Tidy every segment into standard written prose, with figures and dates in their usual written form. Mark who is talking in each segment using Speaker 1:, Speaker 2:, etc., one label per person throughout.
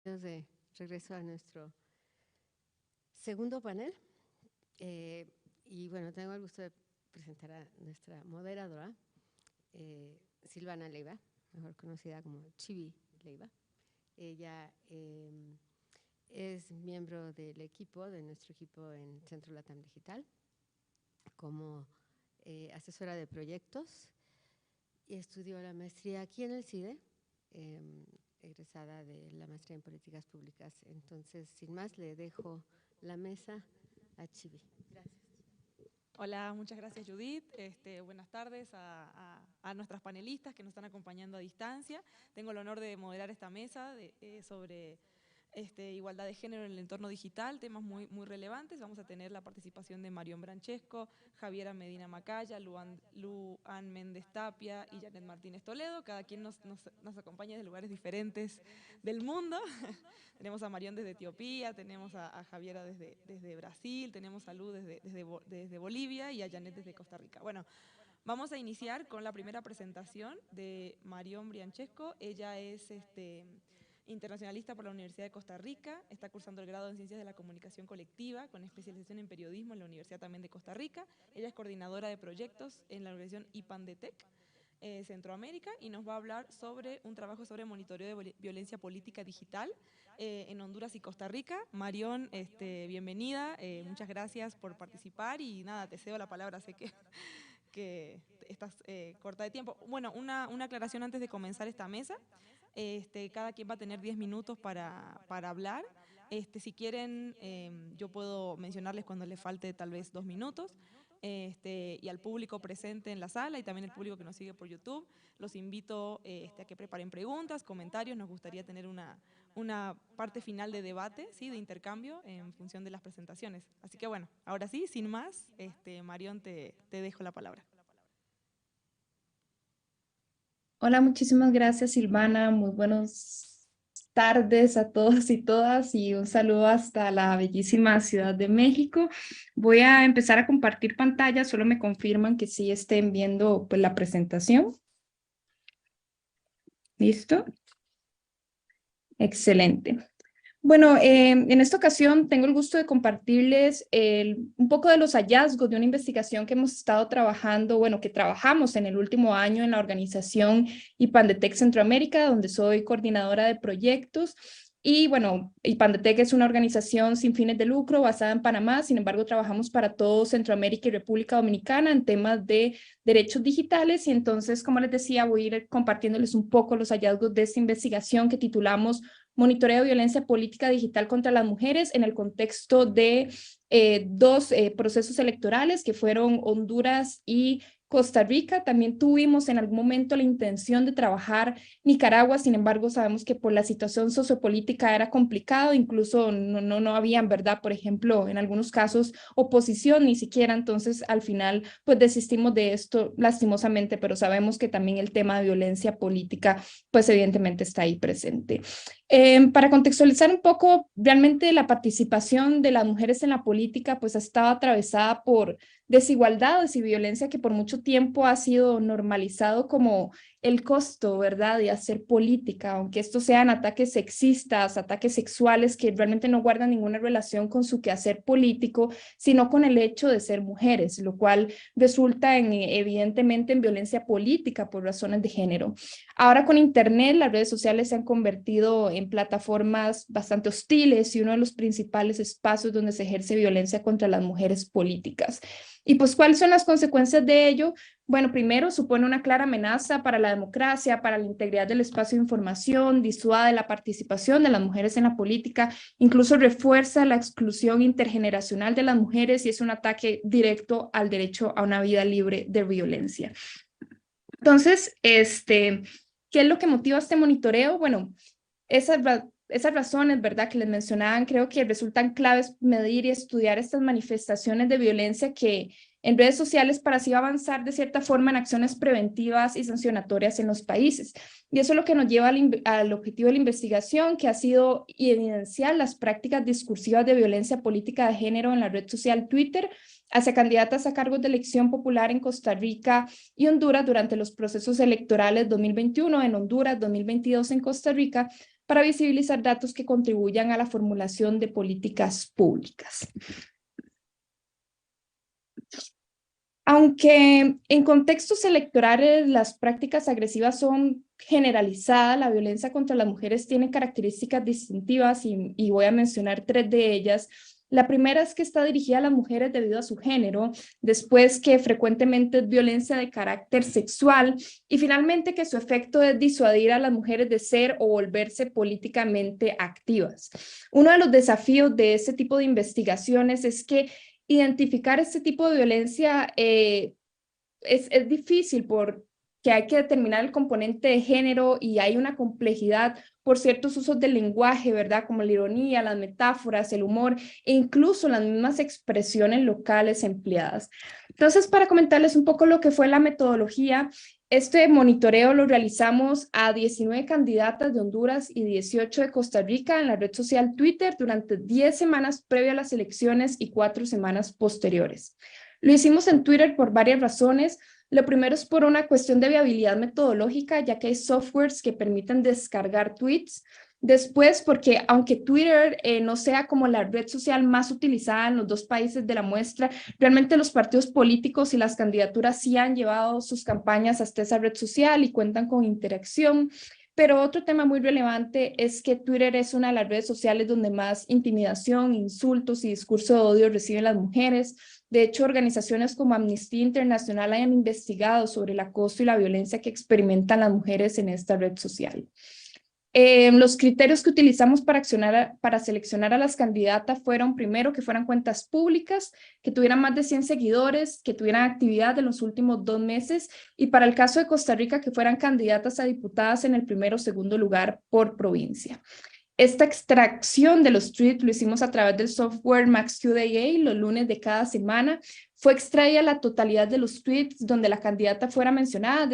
Speaker 1: De regreso a nuestro segundo panel. Y bueno, tengo el gusto de presentar a nuestra moderadora, Silvana Leiva, mejor conocida como Chibi Leiva. Ella es miembro del equipo, de nuestro equipo en Centro Latam Digital, como asesora de proyectos, y estudió la maestría aquí en el CIDE, egresada de la maestría en políticas públicas. Entonces, sin más, le dejo la mesa a Chibi. Gracias.
Speaker 2: Hola, muchas gracias Judith. Buenas tardes a nuestras panelistas que nos están acompañando a distancia. Tengo el honor de moderar esta mesa sobre igualdad de género en el entorno digital, temas muy relevantes. Vamos a tener la participación de Marión Branchesco, Javiera Medina Macaya, Luan Méndez Tapia y Janet Martínez Toledo. Cada quien nos acompaña de lugares diferentes del mundo. Tenemos a Marión desde Etiopía, tenemos a Javiera desde Brasil, tenemos a Lu desde Bolivia y a Janet desde Costa Rica. Bueno, vamos a iniciar con la primera presentación de Marión Branchesco. Ella es internacionalista por la Universidad de Costa Rica, está cursando el grado en Ciencias de la Comunicación Colectiva con especialización en periodismo en la Universidad también de Costa Rica. Ella es coordinadora de proyectos en la organización IPANDETEC Centroamérica y nos va a hablar sobre un trabajo sobre monitoreo de violencia política digital en Honduras y Costa Rica. Marión, bienvenida, muchas gracias por participar y nada, te cedo la palabra, sé que estás corta de tiempo. Bueno, una aclaración antes de comenzar esta mesa. Cada quien va a tener 10 minutos para hablar. Si quieren, yo puedo mencionarles cuando les falte tal vez 2 minutos. Y al público presente en la sala y también el público que nos sigue por YouTube, los invito a que preparen preguntas, comentarios. Nos gustaría tener una parte final de debate, ¿sí? De intercambio en función de las presentaciones. Así que bueno, ahora sí, sin más, Marión, te dejo la palabra.
Speaker 3: Hola, muchísimas gracias, Silvana. Muy buenas tardes a todos y todas y un saludo hasta la bellísima Ciudad de México. Voy a empezar a compartir pantalla, solo me confirman que sí estén viendo pues, la presentación. ¿Listo? Excelente. Bueno, en esta ocasión tengo el gusto de compartirles un poco de los hallazgos de una investigación que hemos estado trabajando, bueno, que trabajamos en el último año en la organización IPANDETEC Centroamérica, donde soy coordinadora de proyectos. Y bueno, IPANDETEC es una organización sin fines de lucro basada en Panamá, sin embargo trabajamos para todo Centroamérica y República Dominicana en temas de derechos digitales y entonces, como les decía, voy a ir compartiéndoles un poco los hallazgos de esta investigación que titulamos Monitoreo de violencia política digital contra las mujeres en el contexto de dos procesos electorales que fueron Honduras y Costa Rica. También tuvimos en algún momento la intención de trabajar Nicaragua, sin embargo sabemos que por la situación sociopolítica era complicado, incluso no había, ¿verdad? Por ejemplo, en algunos casos oposición ni siquiera, entonces al final pues desistimos de esto lastimosamente, pero sabemos que también el tema de violencia política pues evidentemente está ahí presente. Para contextualizar un poco, realmente la participación de las mujeres en la política pues ha estado atravesada por desigualdades y violencia que por mucho tiempo ha sido normalizado como el costo, ¿verdad?, de hacer política, aunque estos sean ataques sexistas, ataques sexuales que realmente no guardan ninguna relación con su quehacer político, sino con el hecho de ser mujeres, lo cual resulta evidentemente en violencia política por razones de género. Ahora con Internet, las redes sociales se han convertido en plataformas bastante hostiles y uno de los principales espacios donde se ejerce violencia contra las mujeres políticas. Y pues, ¿cuáles son las consecuencias de ello? Bueno, primero, supone una clara amenaza para la democracia, para la integridad del espacio de información, disuade la participación de las mujeres en la política, incluso refuerza la exclusión intergeneracional de las mujeres y es un ataque directo al derecho a una vida libre de violencia. Entonces, ¿qué es lo que motiva este monitoreo? Bueno, esas razones, ¿verdad?, que les mencionaban, creo que resultan claves medir y estudiar estas manifestaciones de violencia que en redes sociales para así avanzar de cierta forma en acciones preventivas y sancionatorias en los países. Y eso es lo que nos lleva al objetivo de la investigación, que ha sido evidenciar las prácticas discursivas de violencia política de género en la red social Twitter hacia candidatas a cargos de elección popular en Costa Rica y Honduras durante los procesos electorales 2021 en Honduras, 2022 en Costa Rica, para visibilizar datos que contribuyan a la formulación de políticas públicas. Aunque en contextos electorales las prácticas agresivas son generalizadas, la violencia contra las mujeres tiene características distintivas y voy a mencionar 3 de ellas. La primera es que está dirigida a las mujeres debido a su género, después que frecuentemente es violencia de carácter sexual y finalmente que su efecto es disuadir a las mujeres de ser o volverse políticamente activas. Uno de los desafíos de este tipo de investigaciones es que identificar este tipo de violencia es difícil porque hay que determinar el componente de género y hay una complejidad por ciertos usos del lenguaje, ¿verdad? Como la ironía, las metáforas, el humor e incluso las mismas expresiones locales empleadas. Entonces, para comentarles un poco lo que fue la metodología, este monitoreo lo realizamos a 19 candidatas de Honduras y 18 de Costa Rica en la red social Twitter durante 10 semanas previo a las elecciones y 4 semanas posteriores. Lo hicimos en Twitter por varias razones. Lo primero es por una cuestión de viabilidad metodológica, ya que hay softwares que permiten descargar tweets. Después, porque aunque Twitter no sea como la red social más utilizada en los 2 países de la muestra, realmente los partidos políticos y las candidaturas sí han llevado sus campañas hasta esa red social y cuentan con interacción. Pero otro tema muy relevante es que Twitter es una de las redes sociales donde más intimidación, insultos y discurso de odio reciben las mujeres. De hecho, organizaciones como Amnistía Internacional han investigado sobre el acoso y la violencia que experimentan las mujeres en esta red social. Los criterios que utilizamos para seleccionar a las candidatas fueron, primero, que fueran cuentas públicas, que tuvieran más de 100 seguidores, que tuvieran actividad en los últimos 2 meses, y para el caso de Costa Rica, que fueran candidatas a diputadas en el primero o segundo lugar por provincia. Esta extracción de los tweets lo hicimos a través del software MaxQDA los lunes de cada semana. Fue extraída la totalidad de los tweets donde la candidata fuera mencionada, es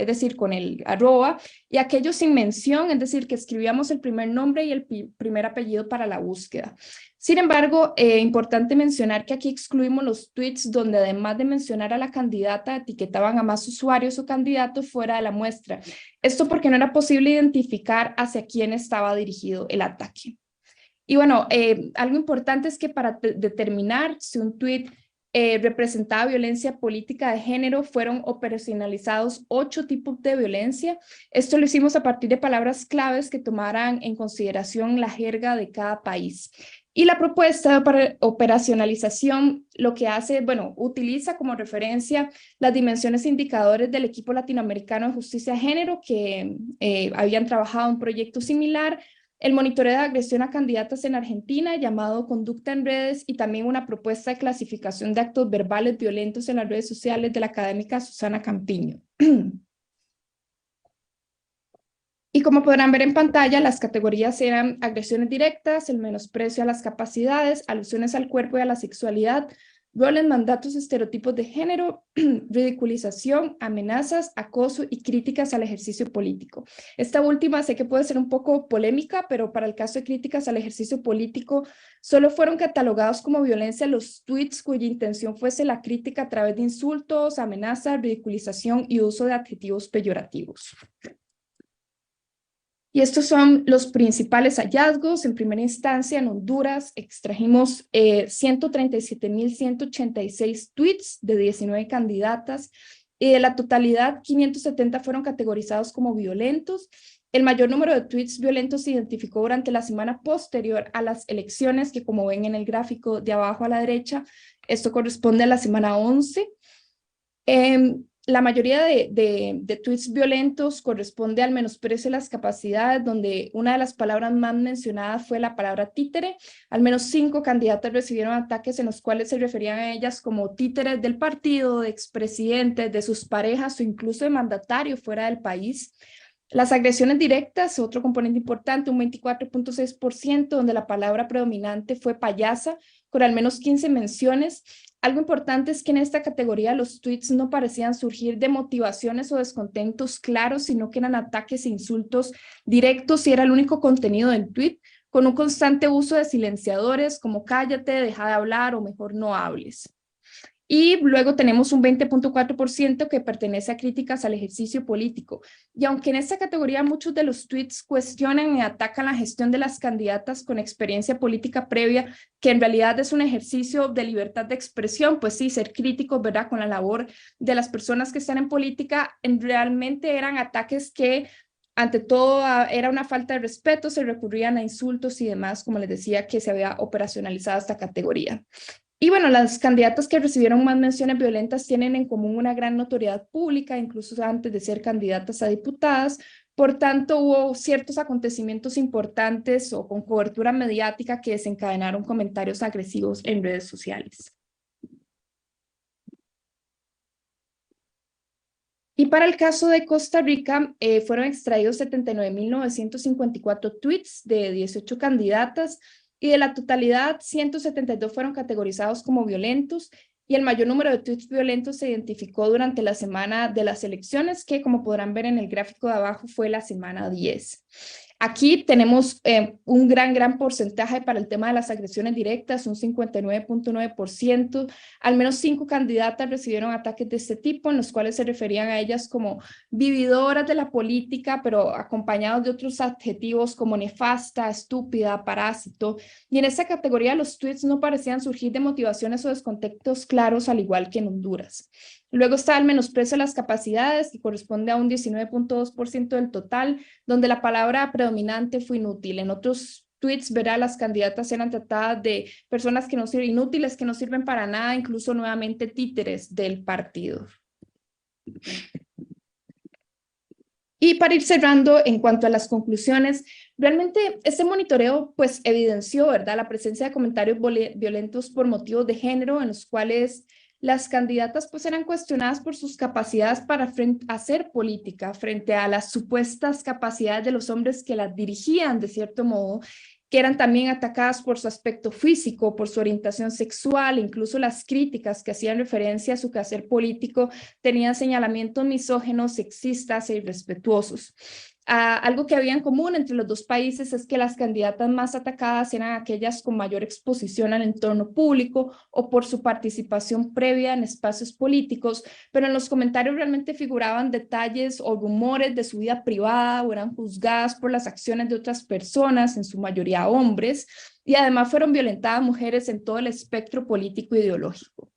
Speaker 3: decir, con el arroba, y aquellos sin mención, es decir, que escribíamos el primer nombre y el primer apellido para la búsqueda. Sin embargo, importante mencionar que aquí excluimos los tweets donde además de mencionar a la candidata, etiquetaban a más usuarios o candidatos fuera de la muestra. Esto porque no era posible identificar hacia quién estaba dirigido el ataque. Y bueno, algo importante es que para determinar si un tweet representaba violencia política de género, fueron operacionalizados 8 tipos de violencia. Esto lo hicimos a partir de palabras claves que tomaran en consideración la jerga de cada país. Y la propuesta de operacionalización lo que hace, bueno, utiliza como referencia las dimensiones e indicadores del equipo latinoamericano de justicia de género que habían trabajado en un proyecto similar, el monitoreo de agresión a candidatas en Argentina, llamado Conducta en Redes, y también una propuesta de clasificación de actos verbales violentos en las redes sociales de la académica Susana Campiño. Y como podrán ver en pantalla, las categorías eran agresiones directas, el menosprecio a las capacidades, alusiones al cuerpo y a la sexualidad, roles, mandatos, estereotipos de género, ridiculización, amenazas, acoso y críticas al ejercicio político. Esta última sé que puede ser un poco polémica, pero para el caso de críticas al ejercicio político, solo fueron catalogados como violencia los tweets cuya intención fuese la crítica a través de insultos, amenazas, ridiculización y uso de adjetivos peyorativos. Y estos son los principales hallazgos. En primera instancia, en Honduras, extrajimos 137.186 tweets de 19 candidatas. Y de la totalidad, 570 fueron categorizados como violentos. El mayor número de tweets violentos se identificó durante la semana posterior a las elecciones, que como ven en el gráfico de abajo a la derecha, esto corresponde a la semana 11. La mayoría de tweets violentos corresponde al menosprecio de las capacidades, donde una de las palabras más mencionadas fue la palabra títere. Al menos 5 candidatas recibieron ataques en los cuales se referían a ellas como títeres del partido, de expresidentes, de sus parejas o incluso de mandatarios fuera del país. Las agresiones directas, otro componente importante, un 24.6%, donde la palabra predominante fue payasa, con al menos 15 menciones. Algo importante es que en esta categoría los tweets no parecían surgir de motivaciones o descontentos claros, sino que eran ataques e insultos directos y era el único contenido del tweet, con un constante uso de silenciadores como cállate, deja de hablar o mejor no hables. Y luego tenemos un 20.4% que pertenece a críticas al ejercicio político. Y aunque en esta categoría muchos de los tweets cuestionan y atacan la gestión de las candidatas con experiencia política previa, que en realidad es un ejercicio de libertad de expresión, pues sí, ser críticos, ¿verdad?, con la labor de las personas que están en política, realmente eran ataques que ante todo era una falta de respeto, se recurrían a insultos y demás, como les decía, que se había operacionalizado esta categoría. Y bueno, las candidatas que recibieron más menciones violentas tienen en común una gran notoriedad pública, incluso antes de ser candidatas a diputadas. Por tanto, hubo ciertos acontecimientos importantes o con cobertura mediática que desencadenaron comentarios agresivos en redes sociales. Y para el caso de Costa Rica, fueron extraídos 79.954 tweets de 18 candidatas, y de la totalidad, 172 fueron categorizados como violentos, y el mayor número de tweets violentos se identificó durante la semana de las elecciones, que como podrán ver en el gráfico de abajo fue la semana 10. Aquí tenemos un gran porcentaje para el tema de las agresiones directas, un 59.9%. Al menos 5 candidatas recibieron ataques de este tipo, en los cuales se referían a ellas como vividoras de la política, pero acompañados de otros adjetivos como nefasta, estúpida, parásito. Y en esta categoría los tweets no parecían surgir de motivaciones o descontextos claros, al igual que en Honduras. Luego está el menosprecio de las capacidades, que corresponde a un 19.2% del total, donde la palabra predominante fue inútil. En otros tweets, verá, las candidatas eran tratadas de personas que no sirven, inútiles, que no sirven para nada, incluso nuevamente títeres del partido. Y para ir cerrando, en cuanto a las conclusiones, realmente este monitoreo pues evidenció, ¿verdad?, la presencia de comentarios violentos por motivos de género, en los cuales las candidatas pues eran cuestionadas por sus capacidades para hacer política frente a las supuestas capacidades de los hombres que las dirigían de cierto modo, que eran también atacadas por su aspecto físico, por su orientación sexual. Incluso las críticas que hacían referencia a su quehacer político tenían señalamientos misóginos, sexistas e irrespetuosos. Algo que había en común entre los dos países es que las candidatas más atacadas eran aquellas con mayor exposición al entorno público o por su participación previa en espacios políticos, pero en los comentarios realmente figuraban detalles o rumores de su vida privada, o eran juzgadas por las acciones de otras personas, en su mayoría hombres, y además fueron violentadas mujeres en todo el espectro político e ideológico.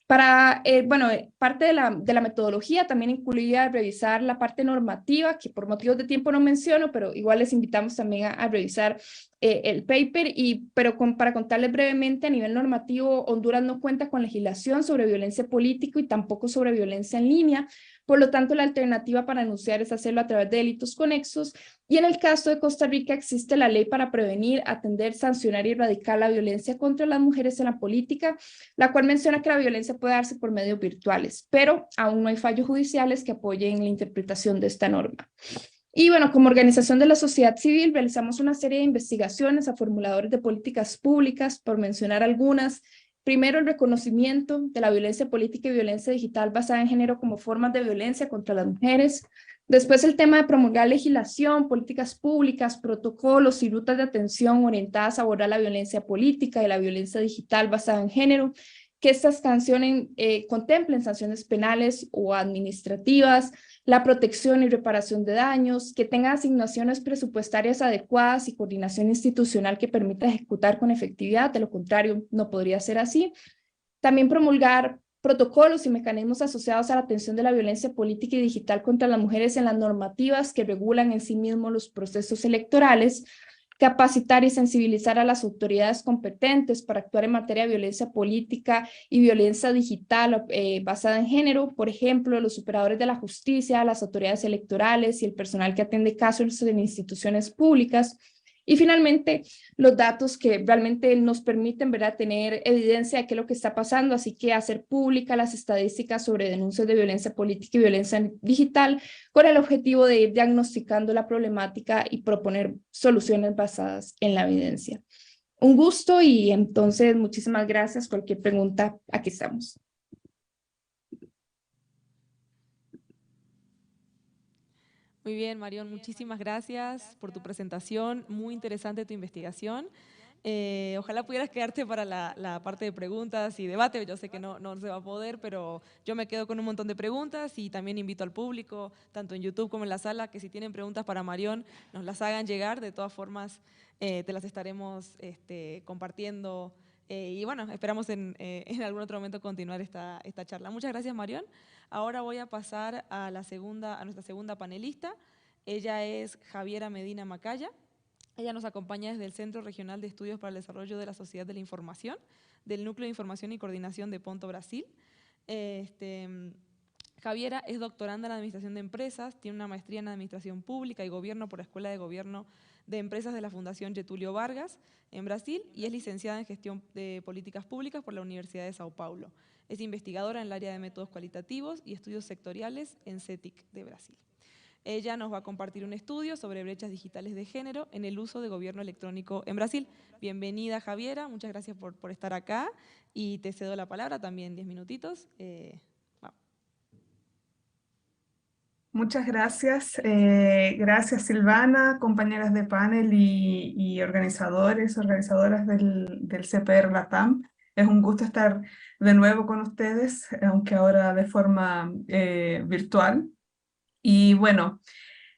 Speaker 3: Parte de la metodología también incluía revisar la parte normativa, que por motivos de tiempo no menciono, pero igual les invitamos también a revisar el paper. Para contarles brevemente, a nivel normativo, Honduras no cuenta con legislación sobre violencia política y tampoco sobre violencia en línea. Por lo tanto, la alternativa para denunciar es hacerlo a través de delitos conexos. Y en el caso de Costa Rica existe la ley para prevenir, atender, sancionar y erradicar la violencia contra las mujeres en la política, la cual menciona que la violencia puede darse por medios virtuales, pero aún no hay fallos judiciales que apoyen la interpretación de esta norma. Y bueno, como organización de la sociedad civil, realizamos una serie de investigaciones a formuladores de políticas públicas, por mencionar algunas. Primero, el reconocimiento de la violencia política y violencia digital basada en género como formas de violencia contra las mujeres. Después, el tema de promulgar legislación, políticas públicas, protocolos y rutas de atención orientadas a abordar la violencia política y la violencia digital basada en género, que estas canciones contemplen sanciones penales o administrativas, la protección y reparación de daños, que tenga asignaciones presupuestarias adecuadas y coordinación institucional que permita ejecutar con efectividad. De lo contrario, no podría ser así. También promulgar protocolos y mecanismos asociados a la atención de la violencia política y digital contra las mujeres en las normativas que regulan en sí mismos los procesos electorales. Capacitar y sensibilizar a las autoridades competentes para actuar en materia de violencia política y violencia digital basada en género, por ejemplo, los operadores de la justicia, las autoridades electorales y el personal que atiende casos en instituciones públicas. Y finalmente, los datos que realmente nos permiten, ¿verdad?, tener evidencia de qué es lo que está pasando, así que hacer públicas las estadísticas sobre denuncias de violencia política y violencia digital, con el objetivo de ir diagnosticando la problemática y proponer soluciones basadas en la evidencia. Un gusto, y entonces muchísimas gracias. Cualquier pregunta, aquí estamos.
Speaker 2: Muy bien, Marión, muchísimas gracias por tu presentación. Muy interesante tu investigación. Ojalá pudieras quedarte para la parte de preguntas y debate. Yo sé que no se va a poder, pero yo me quedo con un montón de preguntas y también invito al público, tanto en YouTube como en la sala, que si tienen preguntas para Marión, nos las hagan llegar. De todas formas, te las estaremos compartiendo. Y bueno, esperamos en algún otro momento continuar esta charla. Muchas gracias, Marión. Ahora voy a pasar a nuestra segunda panelista. Ella es Javiera Medina Macaya. Ella nos acompaña desde el Centro Regional de Estudios para el Desarrollo de la Sociedad de la Información, del Núcleo de Información y Coordinación de Ponto, Brasil. Javiera es doctoranda en Administración de Empresas, tiene una maestría en Administración Pública y Gobierno por la Escuela de Gobierno de Empresas de la Fundación Getúlio Vargas en Brasil y es licenciada en Gestión de Políticas Públicas por la Universidad de Sao Paulo. Es investigadora en el área de métodos cualitativos y estudios sectoriales en CETIC de Brasil. Ella nos va a compartir un estudio sobre brechas digitales de género en el uso de gobierno electrónico en Brasil. Bienvenida, Javiera, muchas gracias por estar acá y te cedo la palabra también 10 minutitos.
Speaker 4: Muchas gracias. Gracias, Silvana, compañeras de panel y organizadoras del CPR LATAM. Es un gusto estar de nuevo con ustedes, aunque ahora de forma virtual. Y bueno,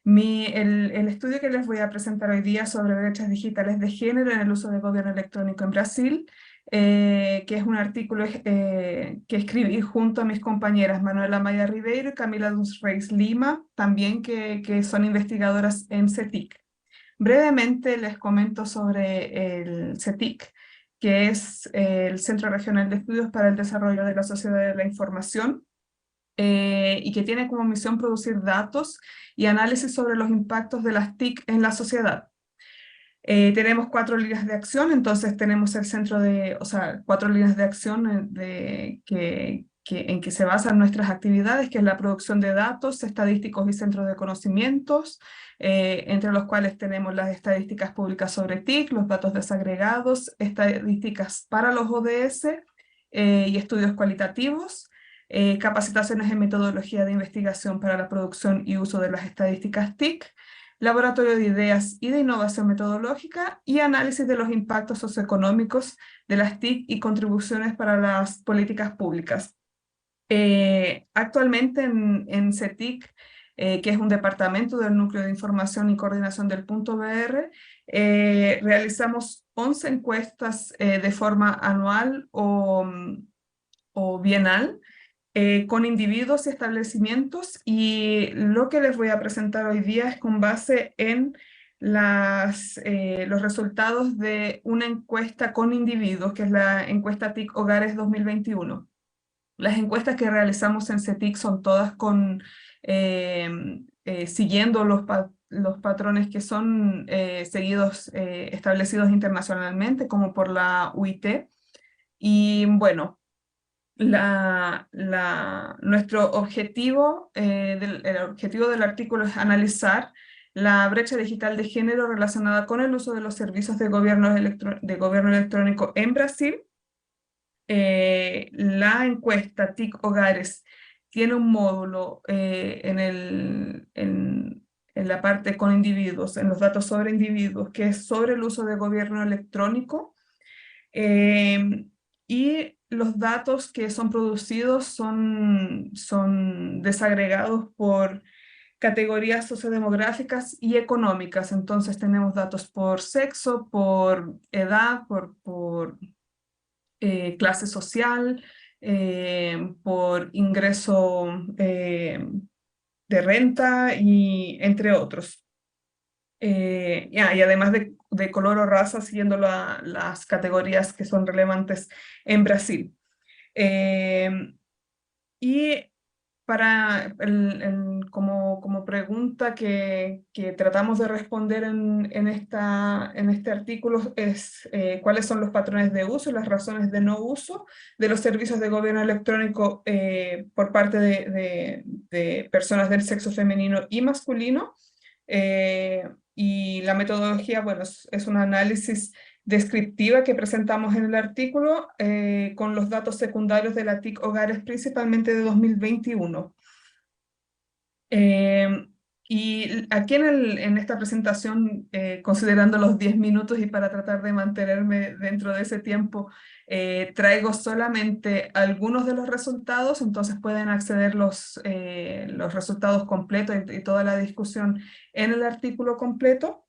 Speaker 4: el estudio que les voy a presentar hoy día sobre brechas digitales de género en el uso del gobierno electrónico en Brasil, que es un artículo que escribí junto a mis compañeras Manuela Maya Ribeiro y Camila dos Reis Lima, también que son investigadoras en CETIC. Brevemente les comento sobre el CETIC, que es el Centro Regional de Estudios para el Desarrollo de la Sociedad de la Información, y que tiene como misión producir datos y análisis sobre los impactos de las TIC en la sociedad. Tenemos 4 líneas de acción, entonces tenemos el centro de, 4 líneas de acción en que se basan nuestras actividades, que es la producción de datos estadísticos y centros de conocimientos, entre los cuales tenemos las estadísticas públicas sobre TIC, los datos desagregados, estadísticas para los ODS y estudios cualitativos, capacitaciones en metodología de investigación para la producción y uso de las estadísticas TIC, laboratorio de ideas y de innovación metodológica y análisis de los impactos socioeconómicos de las TIC y contribuciones para las políticas públicas. Actualmente en CETIC, que es un departamento del Núcleo de Información y Coordinación del Punto BR, realizamos 11 encuestas de forma anual o bienal, con individuos y establecimientos, y lo que les voy a presentar hoy día es con base en los resultados de una encuesta con individuos, que es la encuesta TIC Hogares 2021. Las encuestas que realizamos en CETIC son todas siguiendo los patrones que son establecidos internacionalmente, como por la UIT, y bueno, nuestro objetivo, el objetivo del artículo es analizar la brecha digital de género relacionada con el uso de los servicios de gobierno electrónico en Brasil. La encuesta TIC Hogares tiene un módulo en la parte con individuos, en los datos sobre individuos, que es sobre el uso de gobierno electrónico. Y los datos que son producidos son desagregados por categorías sociodemográficas y económicas. Entonces tenemos datos por sexo, por edad, por clase social, por ingreso de renta, y entre otros. Y además de color o raza, siguiendo las categorías que son relevantes en Brasil. Y como pregunta que tratamos de responder en este artículo es cuáles son los patrones de uso y las razones de no uso de los servicios de gobierno electrónico por parte de personas del sexo femenino y masculino. Y la metodología, bueno, es un análisis descriptiva que presentamos en el artículo con los datos secundarios de la TIC Hogares, principalmente de 2021. Y aquí en esta presentación, considerando los 10 minutos y para tratar de mantenerme dentro de ese tiempo, traigo solamente algunos de los resultados, entonces pueden acceder los resultados completos y toda la discusión en el artículo completo.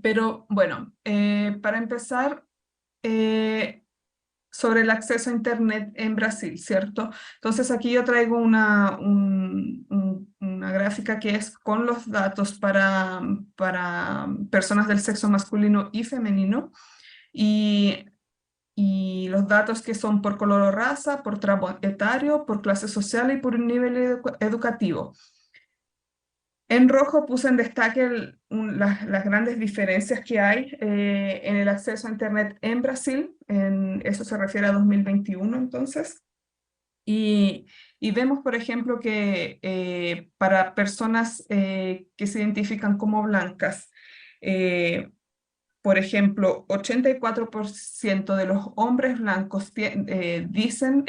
Speaker 4: Pero bueno, para empezar, sobre el acceso a Internet en Brasil, ¿cierto? Entonces aquí yo traigo una gráfica que es con los datos para personas del sexo masculino y femenino, y los datos que son por color o raza, por tramo etario, por clase social y por nivel educativo. En rojo puse en destaque las grandes diferencias que hay en el acceso a Internet en Brasil, eso se refiere a 2021 entonces, y vemos por ejemplo que para personas que se identifican como blancas, por ejemplo, 84% de los hombres blancos dicen,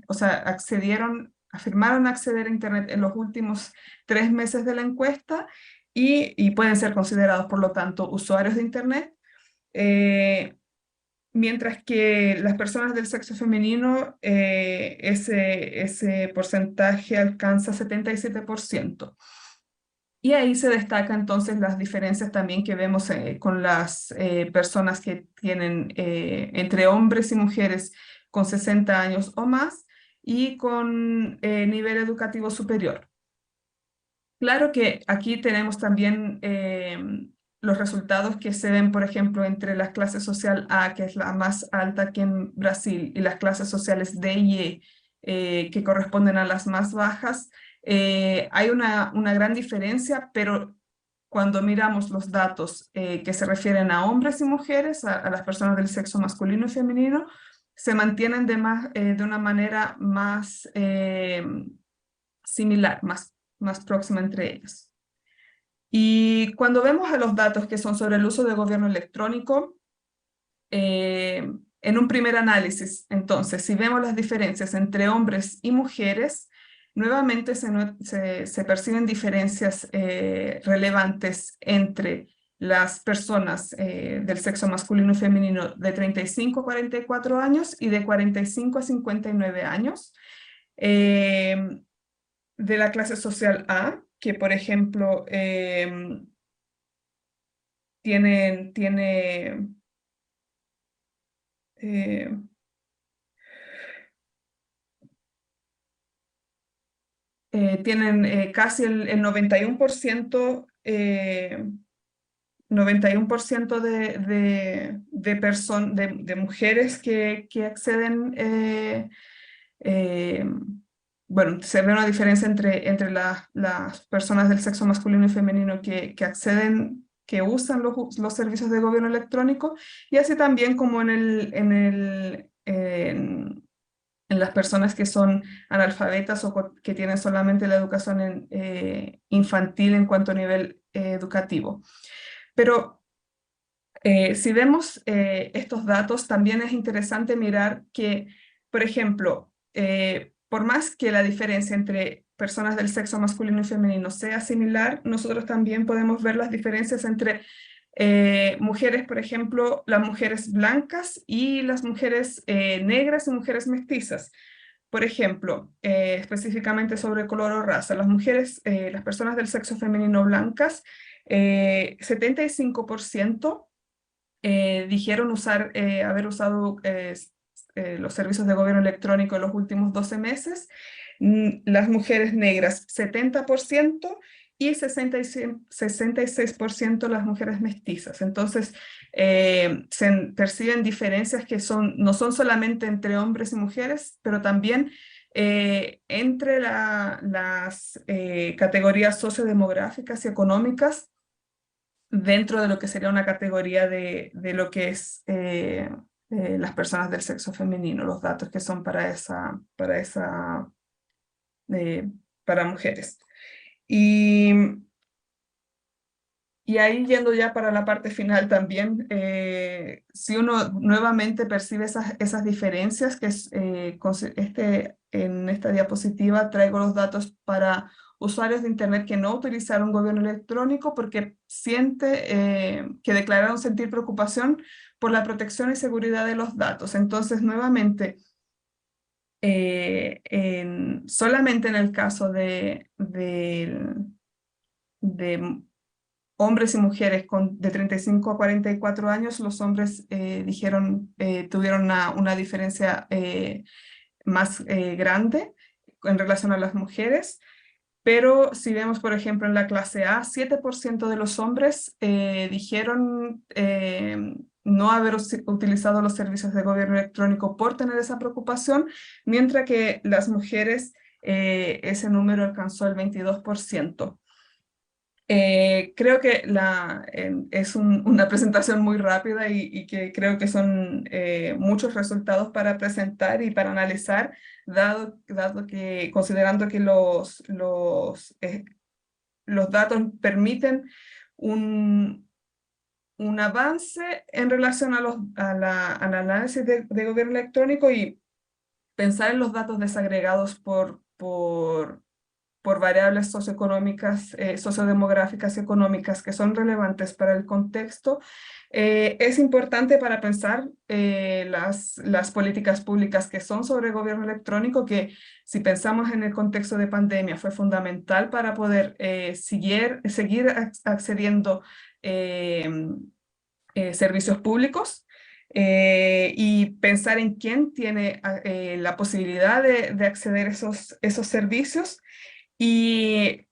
Speaker 4: o sea, afirmaron acceder a Internet en los últimos 3 meses de la encuesta y pueden ser considerados, por lo tanto, usuarios de Internet, mientras que las personas del sexo femenino, ese porcentaje alcanza 77%. Y ahí se destacan entonces las diferencias también que vemos con las personas que tienen entre hombres y mujeres con 60 años o más y con nivel educativo superior. Claro que aquí tenemos también los resultados que se ven, por ejemplo, entre la clase social A, que es la más alta aquí en Brasil, y las clases sociales D y E, que corresponden a las más bajas. Hay una gran diferencia, pero cuando miramos los datos que se refieren a hombres y mujeres, a las personas del sexo masculino y femenino, se mantienen de una manera más similar, más próxima entre ellas. Y cuando vemos a los datos que son sobre el uso de gobierno electrónico, en un primer análisis, entonces, si vemos las diferencias entre hombres y mujeres, nuevamente se perciben diferencias relevantes entre las personas del sexo masculino y femenino de 35 a 44 años y de 45 a 59 años. De la clase social A, que por ejemplo tienen casi el 91%, 91% de mujeres que acceden, bueno, se ve una diferencia entre las personas del sexo masculino y femenino que acceden, que usan los servicios de gobierno electrónico, y así también como en las personas que son analfabetas o que tienen solamente la educación infantil en cuanto a nivel educativo. Pero si vemos estos datos, también es interesante mirar que, por ejemplo, por más que la diferencia entre personas del sexo masculino y femenino sea similar, nosotros también podemos ver las diferencias entre mujeres, por ejemplo, las mujeres blancas y las mujeres negras y mujeres mestizas. Por ejemplo, específicamente sobre color o raza, las personas del sexo femenino blancas, 75% dijeron haber usado los servicios de gobierno electrónico en los últimos 12 meses, las mujeres negras 70% y 66% las mujeres mestizas. Entonces, se perciben diferencias que no son solamente entre hombres y mujeres, pero también entre las categorías sociodemográficas y económicas dentro de lo que sería una categoría de lo que es las personas del sexo femenino, los datos que son para mujeres. Y ahí yendo ya para la parte final también, si uno nuevamente percibe esas diferencias, que en esta diapositiva traigo los datos para usuarios de Internet que no utilizaron gobierno electrónico porque que declararon sentir preocupación por la protección y seguridad de los datos. Entonces, nuevamente, solamente en el caso de hombres y mujeres de 35 a 44 años, los hombres tuvieron una diferencia más grande en relación a las mujeres. Pero si vemos, por ejemplo, en la clase A, 7% de los hombres dijeron no haber utilizado los servicios de gobierno electrónico por tener esa preocupación, mientras que las mujeres, ese número alcanzó el 22%. Creo que es una presentación muy rápida y que creo que son muchos resultados para presentar y para analizar, considerando que los datos permiten un avance en relación al análisis de gobierno electrónico, y pensar en los datos desagregados por variables socioeconómicas, sociodemográficas y económicas que son relevantes para el contexto, es importante para pensar las políticas públicas que son sobre gobierno electrónico, que si pensamos en el contexto de pandemia fue fundamental para poder seguir accediendo servicios públicos, y pensar en quién tiene la posibilidad de acceder a esos servicios, y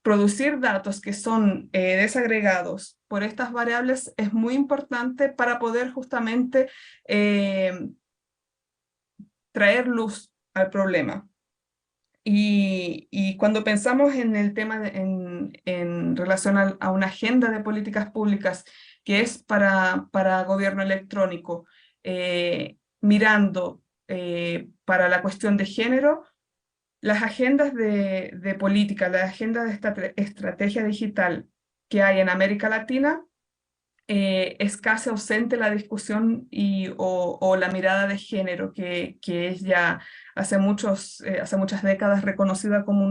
Speaker 4: producir datos que son desagregados por estas variables es muy importante para poder justamente traer luz al problema. Y cuando pensamos en el tema en relación a una agenda de políticas públicas que es para gobierno electrónico, mirando para la cuestión de género, las agendas de política, las agendas de estrategia digital que hay en América Latina, es casi ausente la discusión o la mirada de género, que es ya hace muchas décadas reconocida como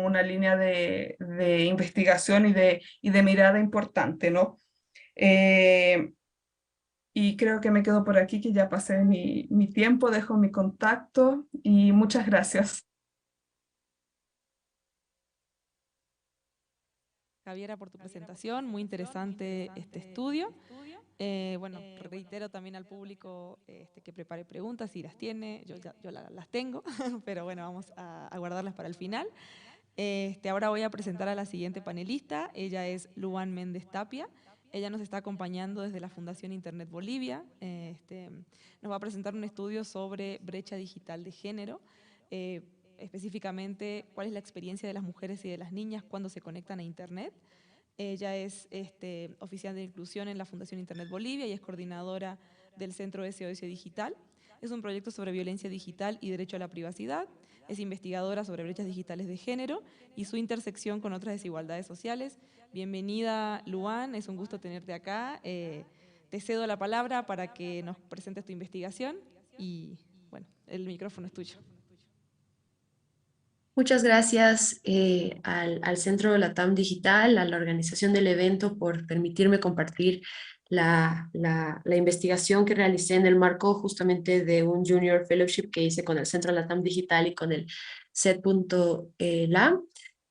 Speaker 4: una línea de investigación y de mirada importante, ¿no? Y creo que me quedo por aquí, que ya pasé mi tiempo, dejo mi contacto y muchas gracias.
Speaker 2: Javiera, por tu presentación, muy interesante este estudio. Bueno, reitero también al público que prepare preguntas si las tiene, yo las tengo, pero bueno, vamos a guardarlas para el final. Ahora voy a presentar a la siguiente panelista, ella es Luan Méndez Tapia, ella nos está acompañando desde la Fundación Internet Bolivia, nos va a presentar un estudio sobre brecha digital de género, específicamente cuál es la experiencia de las mujeres y de las niñas cuando se conectan a Internet. Ella es oficial de inclusión en la Fundación Internet Bolivia y es coordinadora del Centro SOS Digital. Es un proyecto sobre violencia digital y derecho a la privacidad. Es investigadora sobre brechas digitales de género y su intersección con otras desigualdades sociales. Bienvenida, Luan, es un gusto tenerte acá. Te cedo la palabra para que nos presentes tu investigación y, bueno, el micrófono es tuyo.
Speaker 5: Muchas gracias al Centro LATAM Digital, a la organización del evento, por permitirme compartir la investigación que realicé en el marco justamente de un Junior Fellowship que hice con el Centro LATAM Digital y con el CED.LA.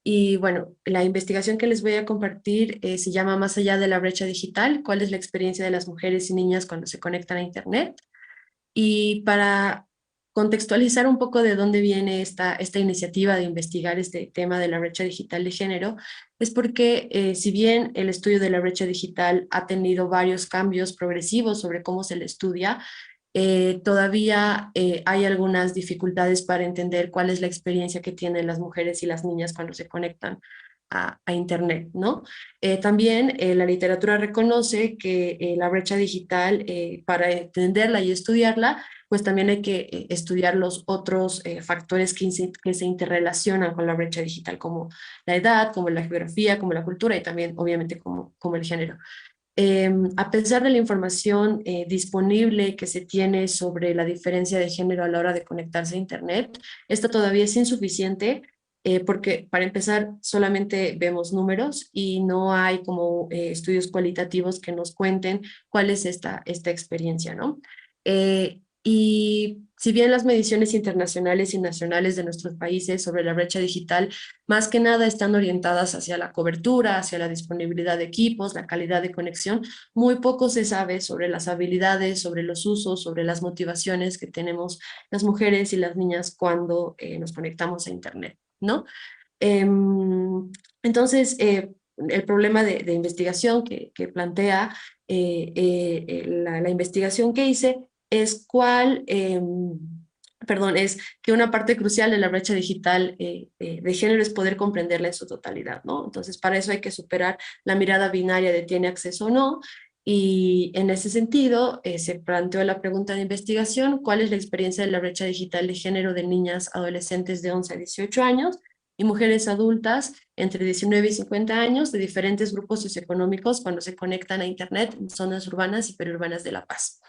Speaker 5: Y bueno, la investigación que les voy a compartir se llama Más allá de la brecha digital, ¿cuál es la experiencia de las mujeres y niñas cuando se conectan a Internet? Y para contextualizar un poco de dónde viene esta iniciativa de investigar este tema de la brecha digital de género, es porque si bien el estudio de la brecha digital ha tenido varios cambios progresivos sobre cómo se le estudia, todavía hay algunas dificultades para entender cuál es la experiencia que tienen las mujeres y las niñas cuando se conectan a Internet, ¿no? También la literatura reconoce que la brecha digital, para entenderla y estudiarla, pues también hay que estudiar los otros factores que se interrelacionan con la brecha digital, como la edad, como la geografía, como la cultura y también obviamente como el género. A pesar de la información disponible que se tiene sobre la diferencia de género a la hora de conectarse a Internet, esta todavía es insuficiente porque para empezar solamente vemos números y no hay como estudios cualitativos que nos cuenten cuál es esta experiencia, ¿no? Y si bien las mediciones internacionales y nacionales de nuestros países sobre la brecha digital más que nada están orientadas hacia la cobertura, hacia la disponibilidad de equipos, la calidad de conexión, muy poco se sabe sobre las habilidades, sobre los usos, sobre las motivaciones que tenemos las mujeres y las niñas cuando nos conectamos a Internet, ¿no? Entonces, el problema de investigación que plantea la investigación que hice es es que una parte crucial de la brecha digital de género es poder comprenderla en su totalidad, ¿no? Entonces, para eso hay que superar la mirada binaria de tiene acceso o no, y en ese sentido se planteó la pregunta de investigación: ¿cuál es la experiencia de la brecha digital de género de niñas adolescentes de 11 a 18 años y mujeres adultas entre 19 y 50 años de diferentes grupos socioeconómicos cuando se conectan a Internet en zonas urbanas y periurbanas de La Paz?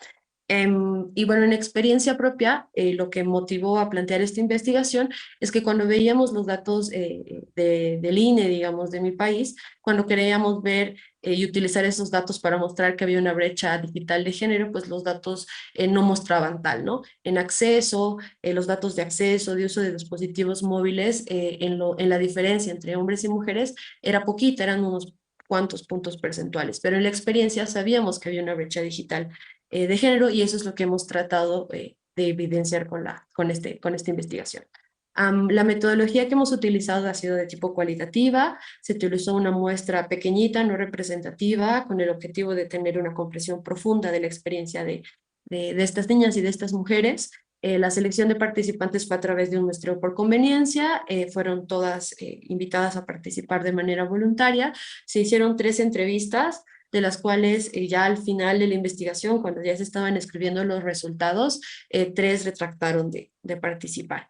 Speaker 5: Y bueno, en experiencia propia, lo que motivó a plantear esta investigación es que cuando veíamos los datos del INE, digamos, de mi país, cuando queríamos ver y utilizar esos datos para mostrar que había una brecha digital de género, pues los datos no mostraban tal, ¿no? En acceso, los datos de acceso, de uso de dispositivos móviles, en la diferencia entre hombres y mujeres era poquita, eran unos cuantos puntos percentuales, pero en la experiencia sabíamos que había una brecha digital de género, y eso es lo que hemos tratado de evidenciar con esta investigación. La metodología que hemos utilizado ha sido de tipo cualitativa. Se utilizó una muestra pequeñita, no representativa, con el objetivo de tener una comprensión profunda de la experiencia de estas niñas y de estas mujeres. La selección de participantes fue a través de un muestreo por conveniencia, fueron todas invitadas a participar de manera voluntaria. Se hicieron 3 entrevistas, de las cuales ya al final de la investigación, cuando ya se estaban escribiendo los resultados, 3 retractaron de participar.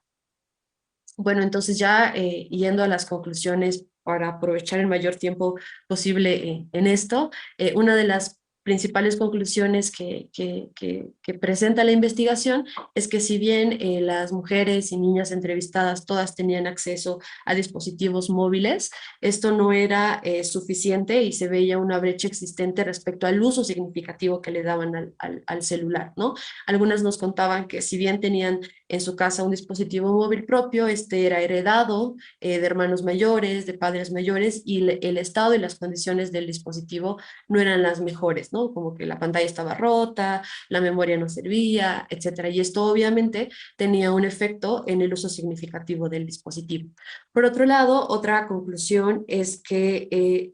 Speaker 5: Bueno, entonces ya yendo a las conclusiones para aprovechar el mayor tiempo posible en esto, una de las principales conclusiones que presenta la investigación es que si bien las mujeres y niñas entrevistadas todas tenían acceso a dispositivos móviles, esto no era suficiente y se veía una brecha existente respecto al uso significativo que le daban al celular, ¿no? Algunas nos contaban que si bien tenían en su casa un dispositivo móvil propio, este era heredado de hermanos mayores, de padres mayores, y el estado y las condiciones del dispositivo no eran las mejores, ¿no? Como que la pantalla estaba rota, la memoria no servía, etcétera. Y esto obviamente tenía un efecto en el uso significativo del dispositivo. Por otro lado, otra conclusión es que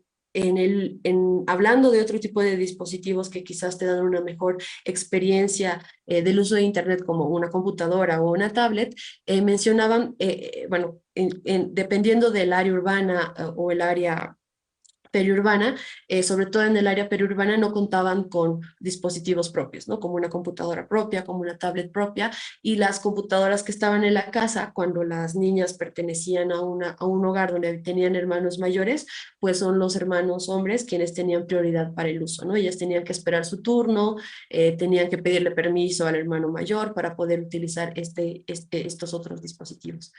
Speaker 5: hablando de otro tipo de dispositivos que quizás te dan una mejor experiencia del uso de Internet, como una computadora o una tablet, mencionaban, bueno, dependiendo del área urbana o el área periurbana, sobre todo en el área periurbana, no contaban con dispositivos propios, ¿no? Como una computadora propia, como una tablet propia, y las computadoras que estaban en la casa, cuando las niñas pertenecían a un hogar donde tenían hermanos mayores, pues son los hermanos hombres quienes tenían prioridad para el uso, ¿no? Ellas tenían que esperar su turno, tenían que pedirle permiso al hermano mayor para poder utilizar estos otros dispositivos.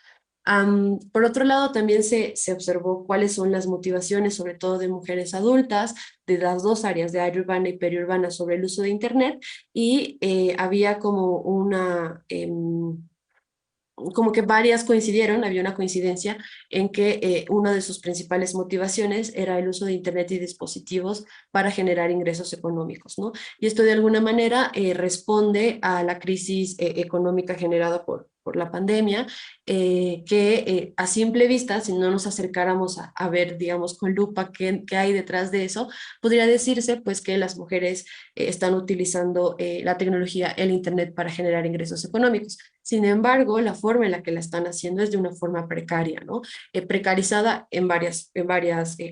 Speaker 5: Por otro lado, también se observó cuáles son las motivaciones, sobre todo de mujeres adultas, de las dos áreas, de área urbana y periurbana, sobre el uso de Internet, y había como como que varias coincidieron, había una coincidencia en que una de sus principales motivaciones era el uso de Internet y dispositivos para generar ingresos económicos, ¿no? Y esto de alguna manera responde a la crisis económica generada por la pandemia, que a simple vista, si no nos acercáramos a ver, digamos, con lupa qué hay detrás de eso, podría decirse pues que las mujeres están utilizando la tecnología, el Internet, para generar ingresos económicos. Sin embargo, la forma en la que la están haciendo es de una forma precaria, ¿no? Precarizada en varias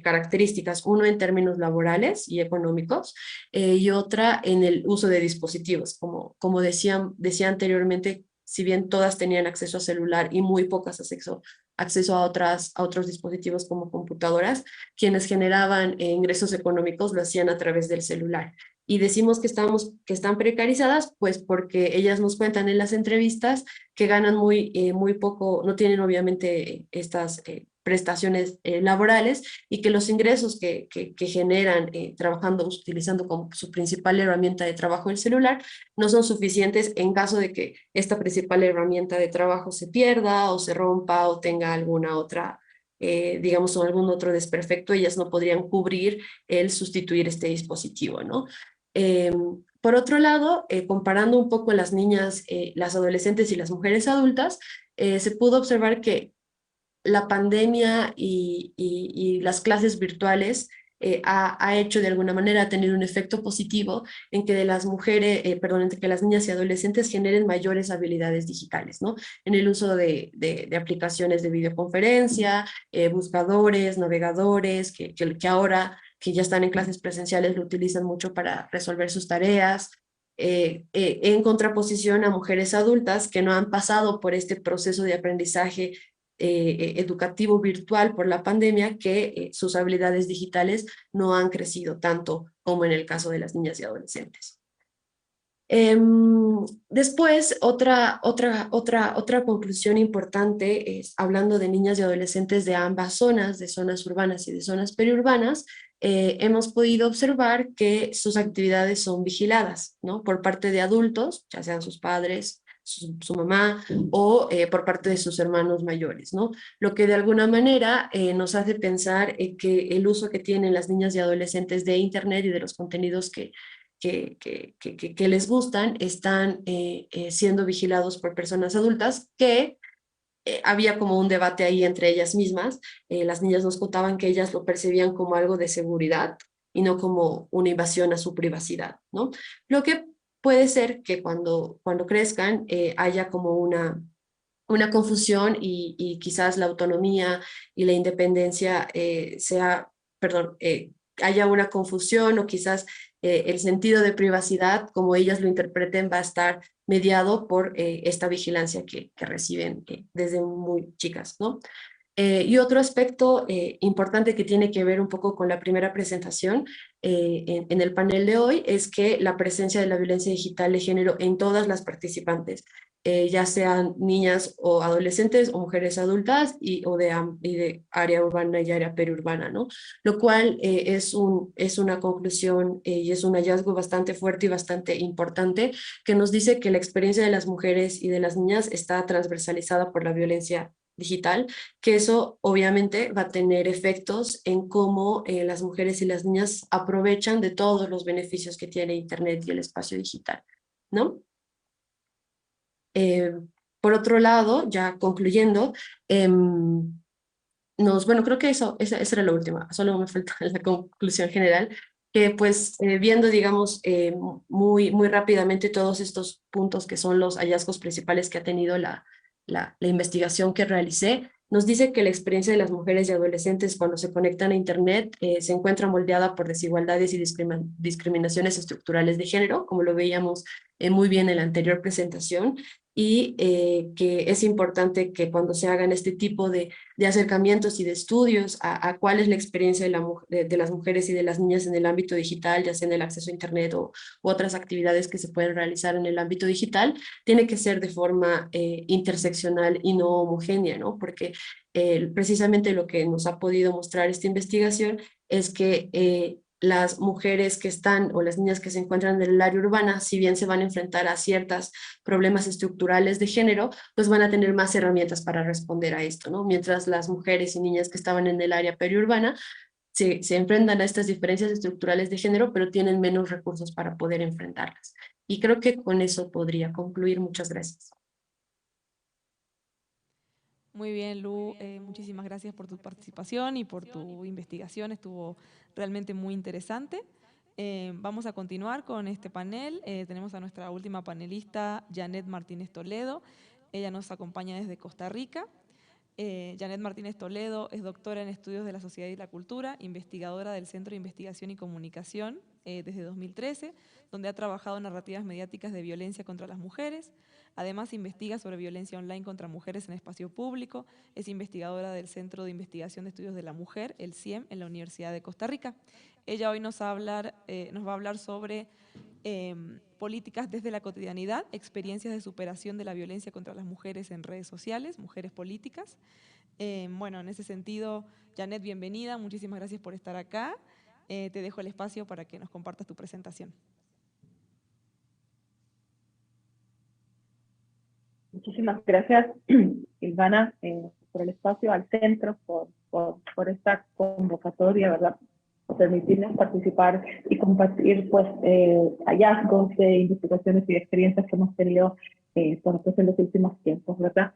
Speaker 5: características, uno en términos laborales y económicos, y otra en el uso de dispositivos. Como decía anteriormente, si bien todas tenían acceso a celular y muy pocas acceso acceso a otros dispositivos como computadoras, quienes generaban ingresos económicos lo hacían a través del celular. Y decimos que están precarizadas, pues porque ellas nos cuentan en las entrevistas que ganan muy poco, no tienen obviamente estas prestaciones laborales, y que los ingresos que generan trabajando, utilizando como su principal herramienta de trabajo el celular, no son suficientes en caso de que esta principal herramienta de trabajo se pierda o se rompa o tenga alguna otra, digamos, o algún otro desperfecto. Ellas no podrían cubrir el sustituir este dispositivo, ¿no? Por otro lado, comparando un poco las niñas, las adolescentes y las mujeres adultas, se pudo observar que la pandemia y las clases virtuales ha hecho de alguna manera, ha tenido un efecto positivo en que de las mujeres, perdón, en que las niñas y adolescentes generen mayores habilidades digitales, ¿no? En el uso de aplicaciones de videoconferencia, buscadores, navegadores, que ahora que ya están en clases presenciales lo utilizan mucho para resolver sus tareas, en contraposición a mujeres adultas que no han pasado por este proceso de aprendizaje educativo virtual por la pandemia, que sus habilidades digitales no han crecido tanto como en el caso de las niñas y adolescentes. Después, otra conclusión importante es, hablando de niñas y adolescentes de ambas zonas, de zonas urbanas y de zonas periurbanas, hemos podido observar que sus actividades son vigiladas, ¿no? Por parte de adultos, ya sean sus padres, su mamá, o por parte de sus hermanos mayores, ¿no? Lo que de alguna manera nos hace pensar que el uso que tienen las niñas y adolescentes de Internet y de los contenidos que les gustan están siendo vigilados por personas adultas, que había como un debate ahí entre ellas mismas. Las niñas nos contaban que ellas lo percibían como algo de seguridad y no como una invasión a su privacidad, ¿no? Lo que puede ser que cuando crezcan haya como una confusión y quizás la autonomía y la independencia haya una confusión, o quizás el sentido de privacidad, como ellas lo interpreten, va a estar mediado por esta vigilancia que reciben desde muy chicas, ¿no? Y otro aspecto importante que tiene que ver un poco con la primera presentación en el panel de hoy es que la presencia de la violencia digital de género en todas las participantes, ya sean niñas o adolescentes o mujeres adultas y de área urbana y área periurbana, ¿no? Lo cual es una conclusión y es un hallazgo bastante fuerte y bastante importante, que nos dice que la experiencia de las mujeres y de las niñas está transversalizada por la violencia digital, que eso obviamente va a tener efectos en cómo las mujeres y las niñas aprovechan de todos los beneficios que tiene Internet y el espacio digital, ¿no? Por otro lado, ya concluyendo, bueno, creo que esa era la última, solo me falta la conclusión general, que pues viendo, digamos, muy rápidamente todos estos puntos que son los hallazgos principales que ha tenido la investigación que realicé, nos dice que la experiencia de las mujeres y adolescentes cuando se conectan a Internet se encuentra moldeada por desigualdades y discriminaciones estructurales de género, como lo veíamos muy bien en la anterior presentación, y que es importante que cuando se hagan este tipo de acercamientos y de estudios a cuál es la experiencia de las mujeres y de las niñas en el ámbito digital, ya sea en el acceso a Internet u otras actividades que se pueden realizar en el ámbito digital, tiene que ser de forma interseccional y no homogénea, ¿no? Porque precisamente lo que nos ha podido mostrar esta investigación es que las mujeres que están o las niñas que se encuentran en el área urbana, si bien se van a enfrentar a ciertos problemas estructurales de género, pues van a tener más herramientas para responder a esto, ¿no? Mientras las mujeres y niñas que estaban en el área periurbana se enfrentan a estas diferencias estructurales de género, pero tienen menos recursos para poder enfrentarlas. Y creo que con eso podría concluir. Muchas gracias.
Speaker 2: Muy bien, Lu, muchísimas gracias por tu participación y por tu investigación, estuvo realmente muy interesante. Vamos a continuar con este panel. Tenemos a nuestra última panelista, Janet Martínez Toledo. Ella nos acompaña desde Costa Rica. Janet Martínez Toledo es doctora en Estudios de la Sociedad y la Cultura, investigadora del Centro de Investigación y Comunicación desde 2013, donde ha trabajado en narrativas mediáticas de violencia contra las mujeres. Además, investiga sobre violencia online contra mujeres en espacio público. Es investigadora del Centro de Investigación de Estudios de la Mujer, el CIEM, en la Universidad de Costa Rica. Ella hoy nos va a hablar sobre políticas desde la cotidianidad, experiencias de superación de la violencia contra las mujeres en redes sociales, mujeres políticas. Bueno, en ese sentido, Janet, bienvenida, muchísimas gracias por estar acá. Te dejo el espacio para que nos compartas tu presentación.
Speaker 6: Muchísimas gracias, Silvana, por el espacio, al centro, por esta convocatoria, ¿verdad? Por permitirnos participar y compartir pues, hallazgos de investigaciones y experiencias que hemos tenido pues, en los últimos tiempos, ¿verdad?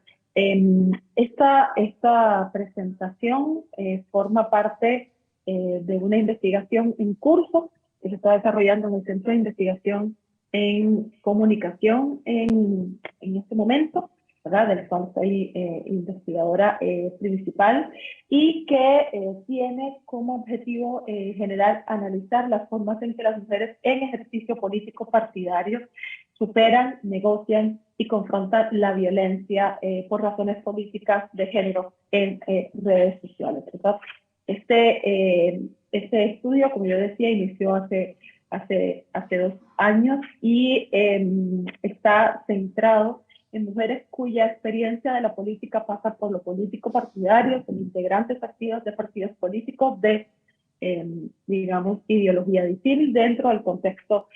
Speaker 6: Esta presentación forma parte de una investigación en curso que se está desarrollando en el Centro de Investigación en Comunicación en este momento, ¿verdad? Del cual soy investigadora principal y que tiene como objetivo general analizar las formas en que las mujeres en ejercicio político partidario superan, negocian y confrontan la violencia por razones políticas de género en redes sociales, ¿verdad? Este estudio, como yo decía, inició hace 2 años y está centrado en mujeres cuya experiencia de la política pasa por lo político partidario, son integrantes activos de partidos políticos de, digamos, ideología disímil dentro del contexto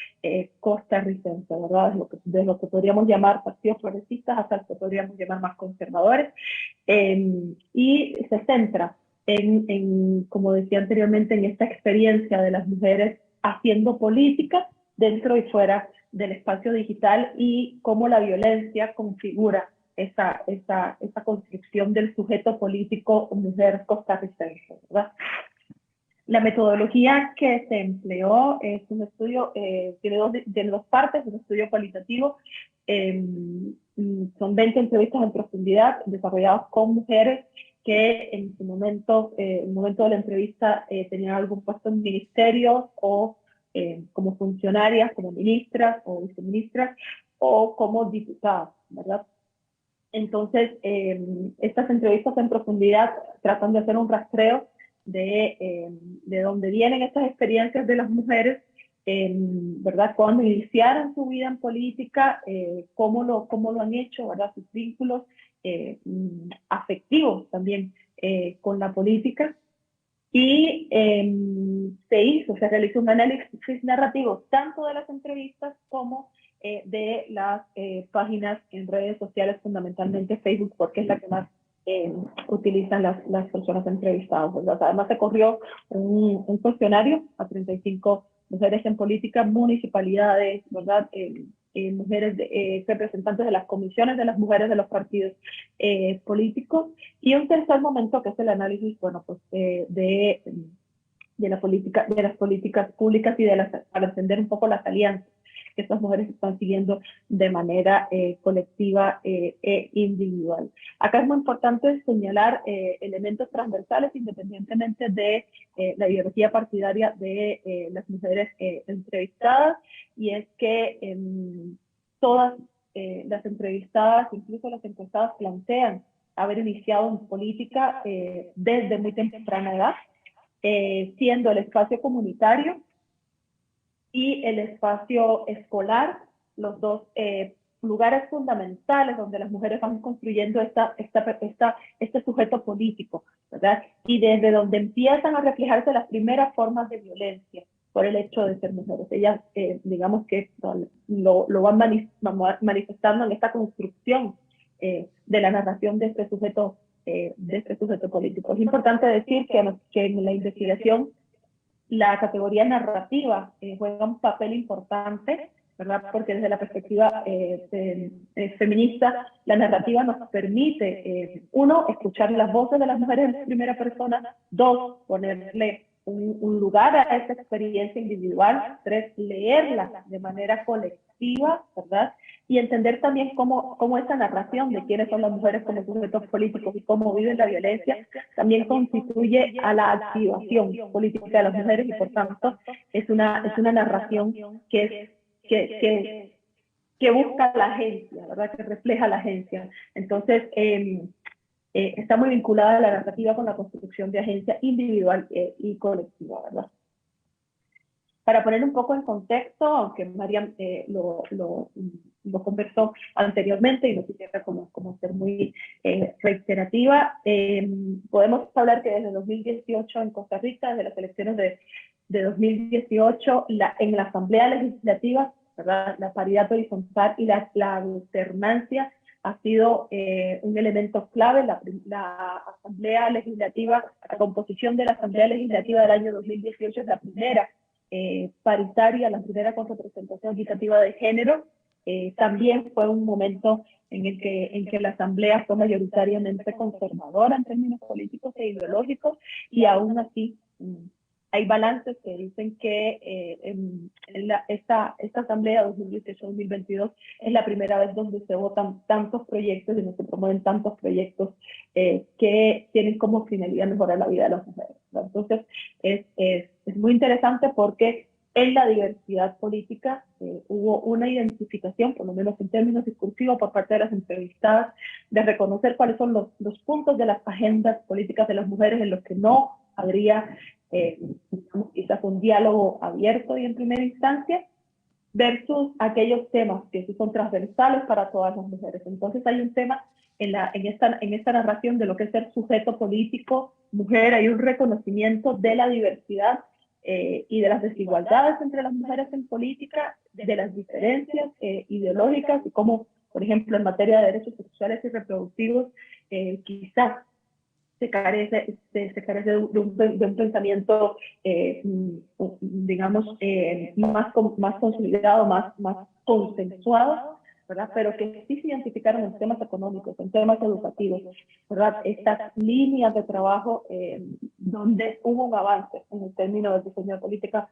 Speaker 6: costarricense, ¿verdad? De lo que podríamos llamar partidos progresistas hasta lo que podríamos llamar más conservadores, y se centra como decía anteriormente, en esta experiencia de las mujeres haciendo política dentro y fuera del espacio digital y cómo la violencia configura esa construcción del sujeto político mujer costarricense, ¿verdad? La metodología que se empleó es un estudio, tiene dos partes, un estudio cualitativo, son 20 entrevistas en profundidad desarrolladas con mujeres que en su momento, en el momento de la entrevista, tenían algún puesto en ministerios o como funcionarias, como ministras o viceministras o como diputadas, ¿verdad? Entonces, estas entrevistas en profundidad tratan de hacer un rastreo de dónde vienen estas experiencias de las mujeres, ¿verdad? Cuando iniciaron su vida en política, cómo lo han hecho, ¿verdad? Sus vínculos afectivos también con la política. Y se realizó un análisis narrativo tanto de las entrevistas como de las páginas en redes sociales, fundamentalmente Facebook, porque es la que más utilizan las personas entrevistadas, ¿verdad? Además se corrió un cuestionario a 35 mujeres en política, municipalidades, ¿verdad? Mujeres representantes de las comisiones de las mujeres de los partidos políticos, y un tercer momento que es el análisis, bueno, pues de la política, de las políticas públicas y para entender un poco las alianzas que estas mujeres están siguiendo de manera colectiva e individual. Acá es muy importante señalar elementos transversales independientemente de la ideología partidaria de las mujeres entrevistadas, y es que todas las entrevistadas, incluso las encuestadas, plantean haber iniciado en política desde muy temprana edad, siendo el espacio comunitario y el espacio escolar los dos lugares fundamentales donde las mujeres van construyendo este sujeto político, ¿verdad? Y desde donde empiezan a reflejarse las primeras formas de violencia por el hecho de ser mujeres. Ellas, digamos que lo van manifestando en esta construcción de la narración de este sujeto político. Es importante decir que en la investigación la categoría narrativa juega un papel importante, ¿verdad? Porque desde la perspectiva feminista, la narrativa nos permite, uno, escuchar las voces de las mujeres en primera persona, dos, ponerle un lugar a esa experiencia individual, 3, leerla de manera colectiva, ¿verdad? Y entender también cómo esa narración de quiénes son las mujeres como sujetos políticos y cómo viven la violencia también constituye a la activación política de las mujeres y por tanto es una narración que busca la agencia, ¿verdad? Que refleja la agencia. Entonces, está muy vinculada a la narrativa con la construcción de agencia individual y colectiva, ¿verdad? Para poner un poco en contexto, aunque Mariam lo conversó anteriormente y no quisiera como ser muy reiterativa, podemos hablar que desde 2018 en Costa Rica, desde las elecciones de 2018, en la Asamblea Legislativa, ¿verdad? La paridad horizontal y la alternancia ha sido un elemento clave. La Asamblea Legislativa, la composición de la Asamblea Legislativa del año 2018 es la primera paritaria, la primera con representación equitativa de género. También fue un momento en que la Asamblea fue mayoritariamente conservadora en términos políticos e ideológicos, y aún así hay balances que dicen que esta Asamblea 2018-2022 es la primera vez donde se votan tantos proyectos y donde se promueven tantos proyectos que tienen como finalidad mejorar la vida de las mujeres, ¿verdad? Entonces, es muy interesante porque en la diversidad política hubo una identificación, por lo menos en términos discursivos, por parte de las entrevistadas, de reconocer cuáles son los puntos de las agendas políticas de las mujeres en los que no habría quizás un diálogo abierto y en primera instancia, versus aquellos temas que sí son transversales para todas las mujeres. Entonces hay un tema en esta narración de lo que es ser sujeto político, mujer, hay un reconocimiento de la diversidad y de las desigualdades entre las mujeres en política, de las diferencias ideológicas y cómo, por ejemplo, en materia de derechos sexuales y reproductivos, quizás se carece de un pensamiento, digamos, más consolidado, más consensuado, ¿verdad? Pero que sí se identificaron en temas económicos, en temas educativos, ¿verdad? Estas líneas de trabajo donde hubo un avance en el término del diseño de política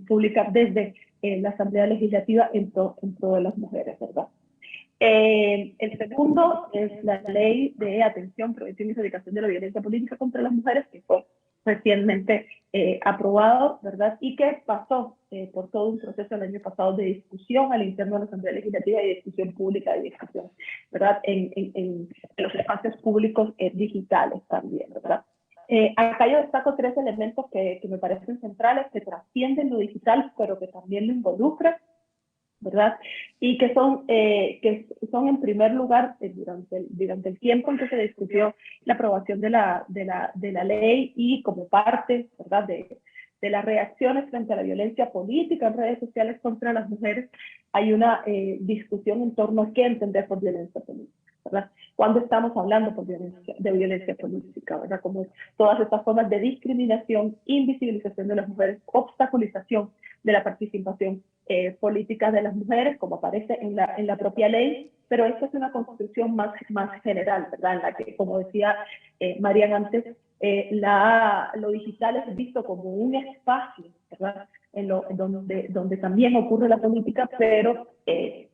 Speaker 6: pública desde la Asamblea Legislativa en pro de las mujeres, ¿verdad? El segundo es la Ley de Atención, Prevención y Erradicación de la Violencia Política contra las Mujeres, que fue recientemente aprobado, ¿verdad? Y que pasó por todo un proceso el año pasado de discusión al interno de la Asamblea Legislativa y de discusión pública y discusión, ¿verdad? En los espacios públicos digitales también, ¿verdad? Acá yo destaco 3 elementos que me parecen centrales, que trascienden lo digital, pero que también lo involucran, ¿verdad? Y que son en primer lugar, durante el tiempo en que se discutió la aprobación de la ley y como parte, ¿verdad?, de las reacciones frente a la violencia política en redes sociales contra las mujeres, hay una discusión en torno a qué entender por violencia política, ¿verdad? Cuando estamos hablando de violencia política, ¿verdad? Como todas estas formas de discriminación, invisibilización de las mujeres, obstaculización de la participación política de las mujeres, como aparece en la propia ley, pero esta es una construcción más general, ¿verdad? En la que, como decía Marian antes, lo digital es visto como un espacio, ¿verdad? Donde también ocurre la política, pero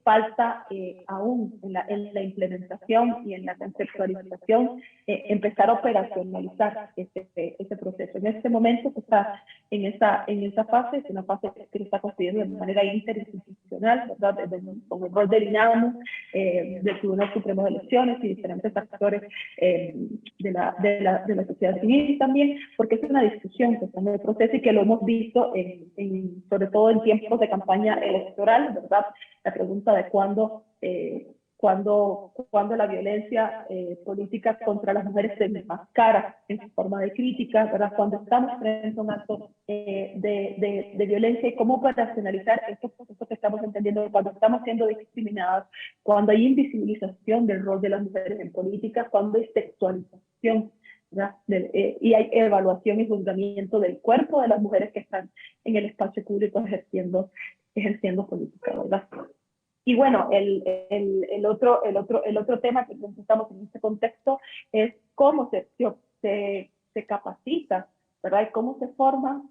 Speaker 6: falta aún en la implementación y en la conceptualización empezar a operacionalizar ese proceso. En este momento se está en esa fase, es una fase que se está construyendo de manera interinstitucional, ¿verdad? Con el rol del INAMU, del Tribunal Supremo de Elecciones y diferentes actores de la sociedad civil también, porque es una discusión que está en el proceso y que lo hemos visto sobre todo en tiempos de campaña electoral, ¿verdad? La pregunta de cuándo la violencia política contra las mujeres se enmascara en su forma de crítica, ¿verdad? Cuando estamos frente a un acto de violencia y cómo operacionalizar estos procesos que estamos entendiendo cuando estamos siendo discriminadas, cuando hay invisibilización del rol de las mujeres en política, cuando hay sexualización, y hay evaluación y juzgamiento del cuerpo de las mujeres que están en el espacio público ejerciendo política, ¿verdad? Y bueno, el otro tema que necesitamos en este contexto es cómo se capacita, ¿verdad? Y cómo se forman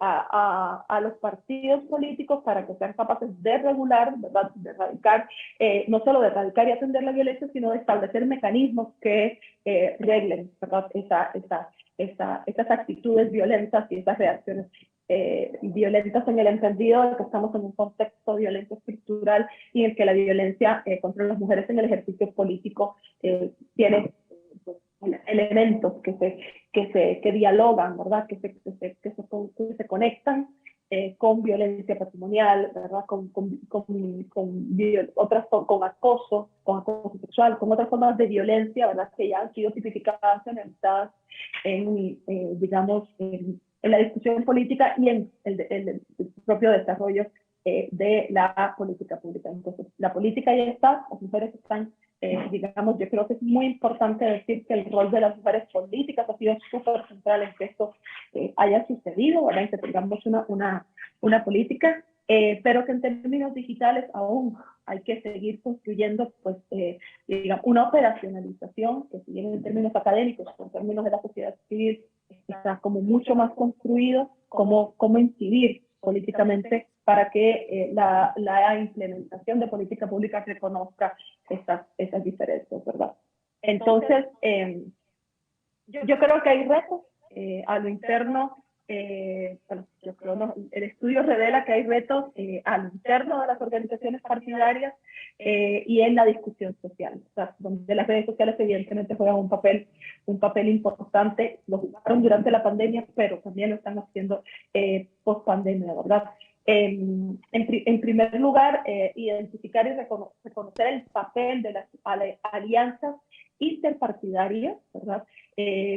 Speaker 6: a los partidos políticos para que sean capaces de regular, ¿verdad? De erradicar, no solo de erradicar y atender la violencia, sino de establecer mecanismos que reglen, ¿verdad? Esas actitudes violentas y esas reacciones violentas, en el entendido de que estamos en un contexto de violencia estructural y en que la violencia contra las mujeres en el ejercicio político tiene elementos que dialogan, ¿verdad? Que se conectan con violencia patrimonial, ¿verdad? Con acoso sexual, con otras formas de violencia, ¿verdad? Que ya han sido tipificadas, analizadas digamos, en la discusión política y en el propio desarrollo de la política pública. Entonces, la política ya está, las mujeres están, digamos, yo creo que es muy importante decir que el rol de las mujeres políticas ha sido súper central en que esto haya sucedido, ¿verdad? Y que tengamos una política, pero que en términos digitales aún hay que seguir construyendo, pues, digamos, una operacionalización que, si bien en términos académicos, en términos de la sociedad civil, está como mucho más construido, cómo incidir políticamente para que la implementación de política pública reconozca esas diferencias, ¿verdad? Entonces, yo creo que hay retos a lo interno. Bueno, yo creo el estudio revela que hay retos a lo interno de las organizaciones partidarias y en la discusión social, o sea, donde las redes sociales evidentemente juegan un papel importante. Lo jugaron durante la pandemia, pero también lo están haciendo post pandemia, ¿verdad? En primer lugar, identificar y reconocer el papel de las alianzas interpartidarias, ¿verdad?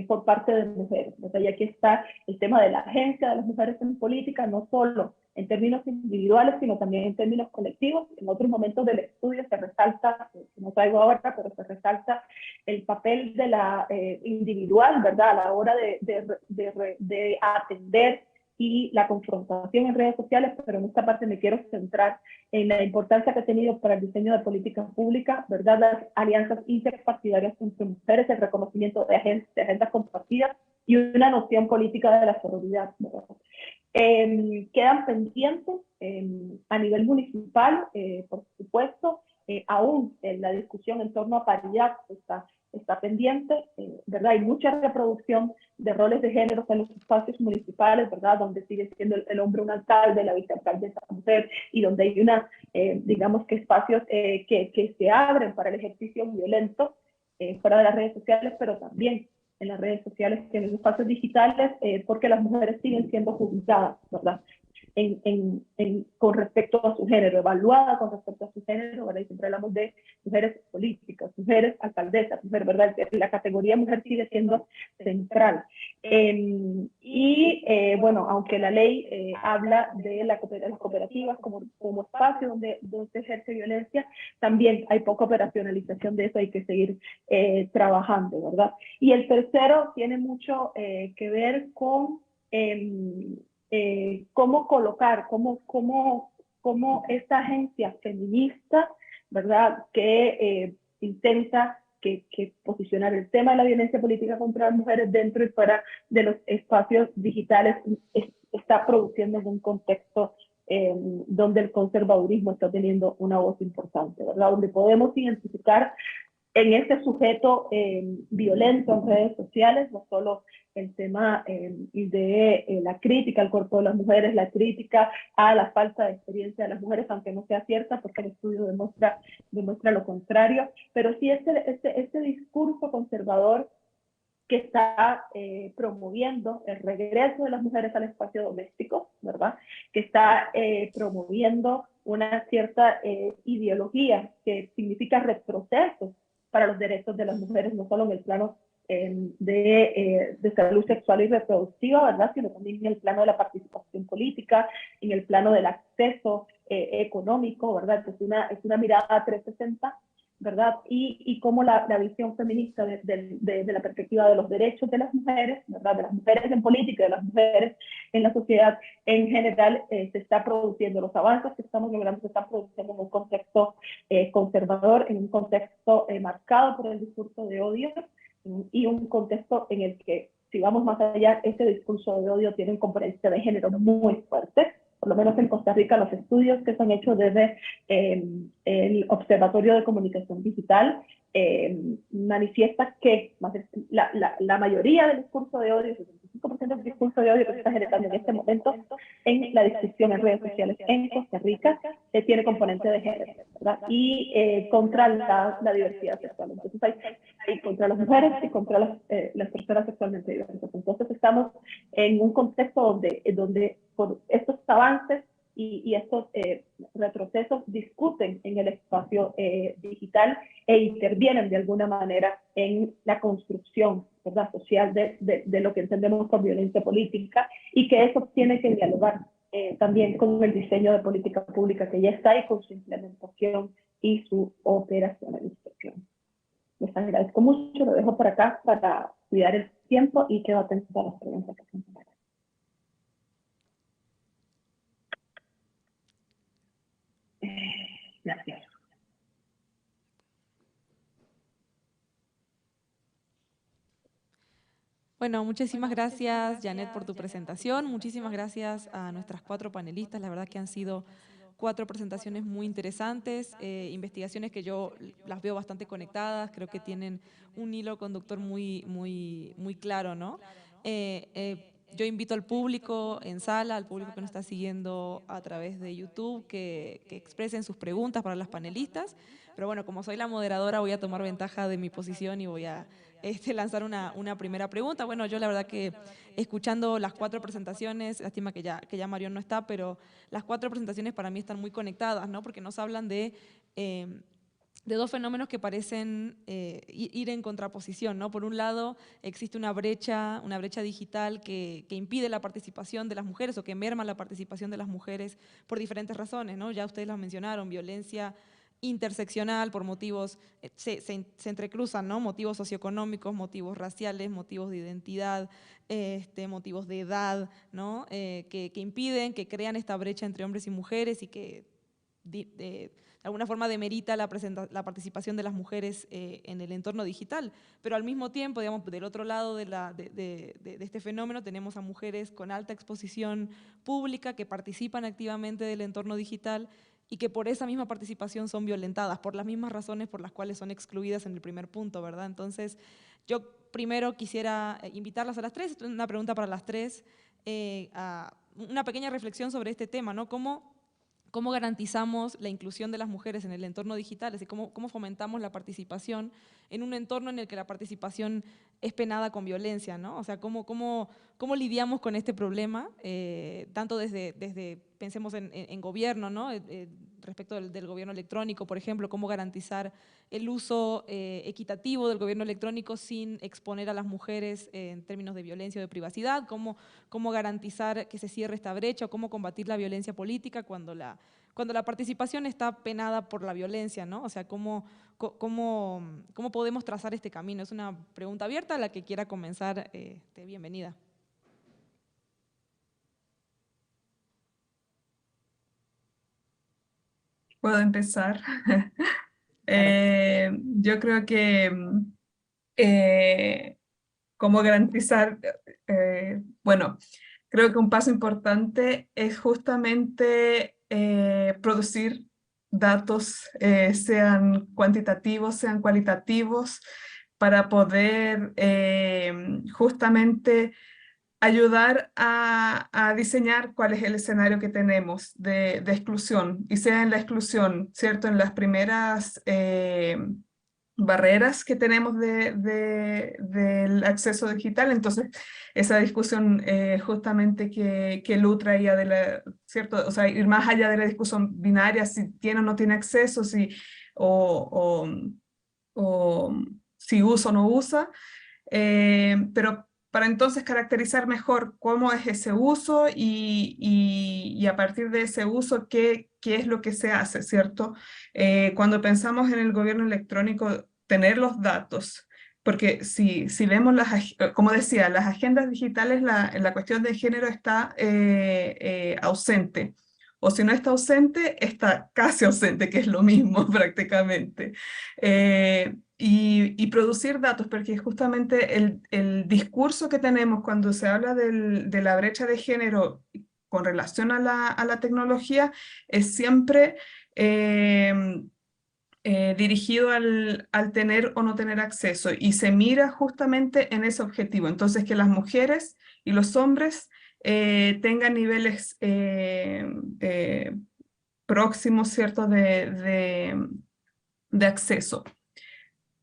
Speaker 6: Por parte de mujeres, ¿verdad? Y aquí está el tema de la agencia de las mujeres en política, no solo en términos individuales, sino también en términos colectivos. En otros momentos del estudio se resalta, no traigo ahora, pero se resalta el papel de la individual, ¿verdad? A la hora de atender y la confrontación en redes sociales, pero en esta parte me quiero centrar en la importancia que ha tenido para el diseño de políticas públicas, ¿verdad? Las alianzas interpartidarias entre mujeres, el reconocimiento de agendas compartidas y una noción política de la sororidad, ¿verdad? Quedan pendientes a nivel municipal, por supuesto, aún en la discusión en torno a paridad está pendiente, ¿verdad? Hay mucha reproducción de roles de género en los espacios municipales, ¿verdad? Donde sigue siendo el hombre un alcalde, la vicealcaldesa mujer, y donde hay digamos que espacios que se abren para el ejercicio violento fuera de las redes sociales, pero también en las redes sociales, en los espacios digitales, porque las mujeres siguen siendo juzgadas, ¿verdad? Con respecto a su género, evaluada con respecto a su género, ¿verdad? Y siempre hablamos de mujeres políticas, mujeres alcaldesas, mujeres, ¿verdad? La categoría mujer sigue siendo central. Bueno, aunque la ley habla de las cooperativas como espacio donde se ejerce violencia, también hay poca operacionalización de eso, hay que seguir trabajando, ¿verdad? Y el tercero tiene mucho que ver con cómo colocar, cómo esta agencia feminista, ¿verdad?, que intenta que posicionar el tema de la violencia política contra las mujeres dentro y fuera de los espacios digitales está produciendo en un contexto donde el conservadurismo está teniendo una voz importante, ¿verdad?, donde podemos identificar en este sujeto violento en redes sociales, no solo el tema de la crítica al cuerpo de las mujeres, la crítica a la falta de experiencia de las mujeres, aunque no sea cierta, porque el estudio demuestra lo contrario, pero sí este discurso conservador que está promoviendo el regreso de las mujeres al espacio doméstico, ¿verdad? Que está promoviendo una cierta ideología que significa retrocesos para los derechos de las mujeres, no solo en el plano de salud sexual y reproductiva, ¿verdad?, sino también en el plano de la participación política, en el plano del acceso económico, ¿verdad? Es una mirada 360, ¿verdad? Y cómo la visión feminista de la perspectiva de los derechos de las mujeres, ¿verdad?, de las mujeres en política, de las mujeres en la sociedad en general, se está produciendo. Los avances que estamos logrando se están produciendo en un contexto conservador, en un contexto marcado por el discurso de odio, y un contexto en el que si vamos más allá, ese discurso de odio tiene un componente de género muy fuerte. Por lo menos en Costa Rica, los estudios que se han hecho desde el Observatorio de Comunicación Digital manifiesta que la mayoría del discurso de odio, el 65% del discurso de odio que se está generando en este momento en la discusión en redes sociales en Costa Rica tiene componente de género, ¿verdad? Y contra la diversidad sexual. Entonces hay contra las mujeres y contra las personas sexualmente diversas. Entonces estamos en un contexto donde por estos avances y estos retrocesos discuten en el espacio digital e intervienen de alguna manera en la construcción, ¿verdad?, social de lo que entendemos por violencia política, y que eso tiene que dialogar también con el diseño de política pública que ya está y con su implementación y su operacionalización. Les agradezco mucho, lo dejo por acá para cuidar el tiempo y quedo atento a las preguntas que se me hagan. Gracias.
Speaker 2: Bueno, muchísimas gracias, Janet, por tu presentación. Muchísimas gracias a nuestras 4 panelistas. La verdad que han sido 4 presentaciones muy interesantes, investigaciones que yo las veo bastante conectadas, creo que tienen un hilo conductor muy claro, ¿no? Yo invito al público en sala, al público que nos está siguiendo a través de YouTube, que expresen sus preguntas para las panelistas. Pero bueno, como soy la moderadora, voy a tomar ventaja de mi posición y voy a lanzar una primera pregunta. Bueno, yo la verdad que escuchando las 4 presentaciones, lástima que ya Marión no está, pero las 4 presentaciones para mí están muy conectadas, ¿no? Porque nos hablan de 2 fenómenos que parecen ir en contraposición, ¿no? Por un lado, existe una brecha digital que impide la participación de las mujeres o que merma la participación de las mujeres por diferentes razones, ¿no? Ya ustedes las mencionaron, violencia interseccional por motivos, se entrecruzan, ¿no? Motivos socioeconómicos, motivos raciales, motivos de identidad, motivos de edad, ¿no? Que impiden, que crean esta brecha entre hombres y mujeres y que de alguna forma demerita la participación de las mujeres en el entorno digital. Pero al mismo tiempo, digamos, del otro lado de este fenómeno tenemos a mujeres con alta exposición pública que participan activamente del entorno digital y que por esa misma participación son violentadas, por las mismas razones por las cuales son excluidas en el primer punto, ¿verdad? Entonces, yo primero quisiera invitarlas a las 3, una pregunta para las 3, a una pequeña reflexión sobre este tema, ¿no? ¿Cómo garantizamos la inclusión de las mujeres en el entorno digital? Es decir, ¿cómo fomentamos la participación en un entorno en el que la participación es penada con violencia, ¿no? O sea, ¿cómo lidiamos con este problema? Tanto desde pensemos en gobierno, ¿no? Respecto del gobierno electrónico, por ejemplo, cómo garantizar el uso equitativo del gobierno electrónico sin exponer a las mujeres en términos de violencia o de privacidad, cómo garantizar que se cierre esta brecha, o cómo combatir la violencia política cuando la participación está penada por la violencia, ¿no? O sea, ¿cómo podemos trazar este camino? Es una pregunta abierta, a la que quiera comenzar, bienvenida.
Speaker 4: ¿Puedo empezar? Yo creo que cómo garantizar, bueno, creo que un paso importante es justamente producir datos, sean cuantitativos, sean cualitativos, para poder justamente ayudar a diseñar cuál es el escenario que tenemos de exclusión, y sea en la exclusión, ¿cierto? En las primeras barreras que tenemos del acceso digital. Entonces, esa discusión justamente que Lu traía ¿cierto? O sea, ir más allá de la discusión binaria, si tiene o no tiene acceso, o si usa o no usa, pero para entonces caracterizar mejor cómo es ese uso y a partir de ese uso, qué es lo que se hace, ¿cierto? Cuando pensamos en el gobierno electrónico, tener los datos, porque si vemos, como decía, las agendas digitales, la cuestión de género está ausente. O si no está ausente, está casi ausente, que es lo mismo prácticamente. y producir datos, porque justamente el discurso que tenemos cuando se habla de la brecha de género con relación a la tecnología es siempre dirigido al tener o no tener acceso, y se mira justamente en ese objetivo. Entonces, que las mujeres y los hombres tengan niveles próximos, ¿cierto?, de acceso.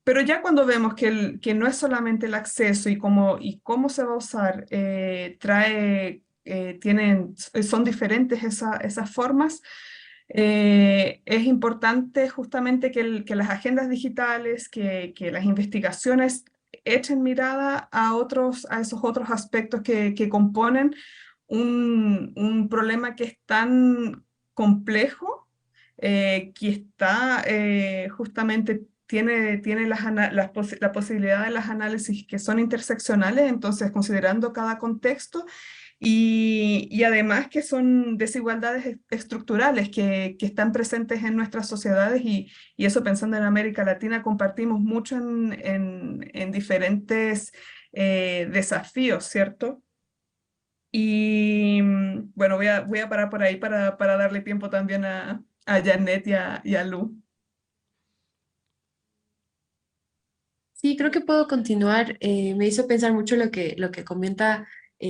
Speaker 4: Pero ya cuando vemos que no es solamente el acceso y cómo se va a usar, son diferentes esas formas, es importante justamente que las agendas digitales, que las investigaciones echen mirada a esos otros aspectos que componen un problema que es tan complejo, que está justamente tiene la posibilidad de las análisis que son interseccionales, entonces considerando cada contexto, y además que son desigualdades estructurales que están presentes en nuestras sociedades, y eso, pensando en América Latina, compartimos mucho en diferentes desafíos, ¿cierto? Y bueno, voy a parar por ahí para darle tiempo también a Janet y a Lu.
Speaker 5: Sí, creo que puedo continuar. Me hizo pensar mucho lo que comenta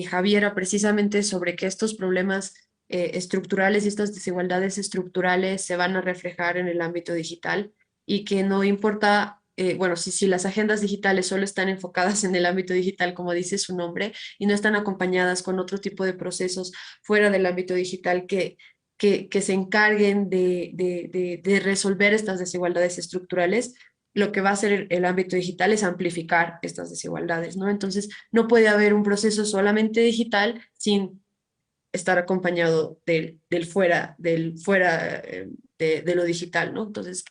Speaker 5: Javiera, precisamente sobre que estos problemas estructurales y estas desigualdades estructurales se van a reflejar en el ámbito digital, y que no importa, bueno, si las agendas digitales solo están enfocadas en el ámbito digital, como dice su nombre, y no están acompañadas con otro tipo de procesos fuera del ámbito digital que se encarguen de resolver estas desigualdades estructurales, lo que va a hacer el ámbito digital es amplificar estas desigualdades, ¿no? Entonces, no puede haber un proceso solamente digital sin estar acompañado del fuera de lo digital, ¿no? Entonces,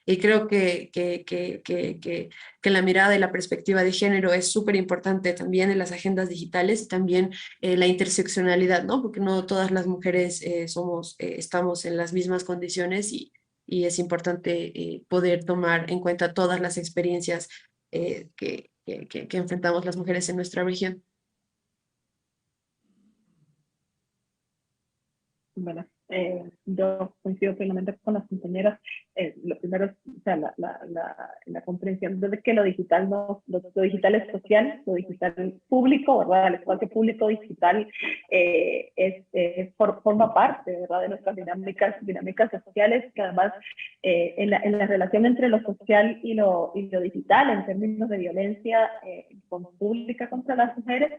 Speaker 5: y creo que la mirada y la perspectiva de género es súper importante también en las agendas digitales, y también la interseccionalidad, ¿no? Porque no todas las mujeres estamos en las mismas condiciones, y es importante poder tomar en cuenta todas las experiencias que enfrentamos las mujeres en nuestra región.
Speaker 6: Bueno, yo coincido plenamente con las compañeras. Lo primero es, o sea, la comprensión de que lo digital lo digital es social, lo digital público, ¿verdad? Al igual que público digital forma parte, ¿verdad?, de nuestras dinámicas sociales, que además en la relación entre lo social y lo digital, en términos de violencia pública contra las mujeres,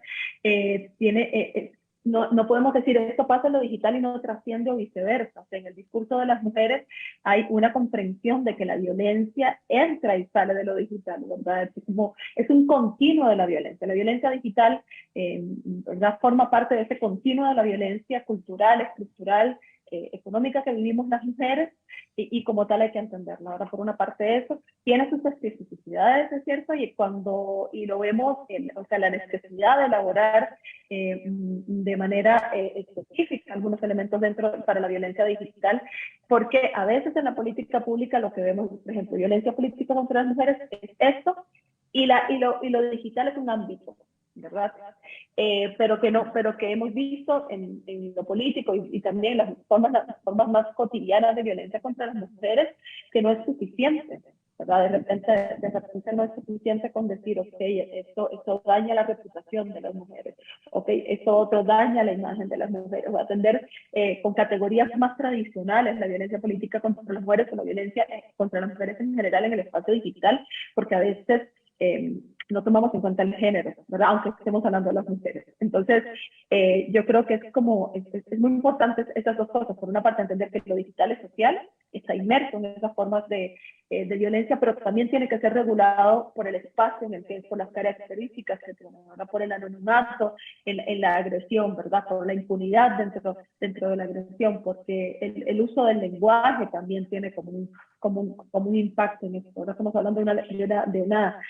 Speaker 6: no podemos decir esto pasa en lo digital y no trasciende, o viceversa. O sea, en el discurso de las mujeres hay una comprensión de que la violencia entra y sale de lo digital, ¿verdad? Es un continuo de la violencia. La violencia digital, ¿verdad?, forma parte de ese continuo de la violencia cultural, estructural, económica que vivimos las mujeres, y como tal hay que entenderla. Ahora, por una parte, eso tiene sus especificidades, es cierto, y lo vemos, o sea, la necesidad de elaborar de manera específica algunos elementos para la violencia digital, porque a veces en la política pública lo que vemos, por ejemplo, violencia política contra las mujeres es esto, y lo digital es un ámbito, ¿verdad? Pero que hemos visto en lo político y también las formas más cotidianas de violencia contra las mujeres, que no es suficiente, ¿verdad? De repente no es suficiente con decir, ok, esto daña la reputación de las mujeres, ok, esto otro daña la imagen de las mujeres, o atender con categorías más tradicionales la violencia política contra las mujeres, o la violencia contra las mujeres en general en el espacio digital, porque a veces no tomamos en cuenta el género, ¿verdad?, aunque estemos hablando de las mujeres. Entonces, yo creo que es muy importante esas dos cosas. Por una parte, entender que lo digital es social, está inmerso en esas formas de violencia, pero también tiene que ser regulado por el espacio en el que es, por las características que tiene, ¿verdad?, por el anonimato en la agresión, ¿verdad?, por la impunidad dentro de la agresión, porque el uso del lenguaje también tiene como un impacto en esto. Ahora estamos hablando de una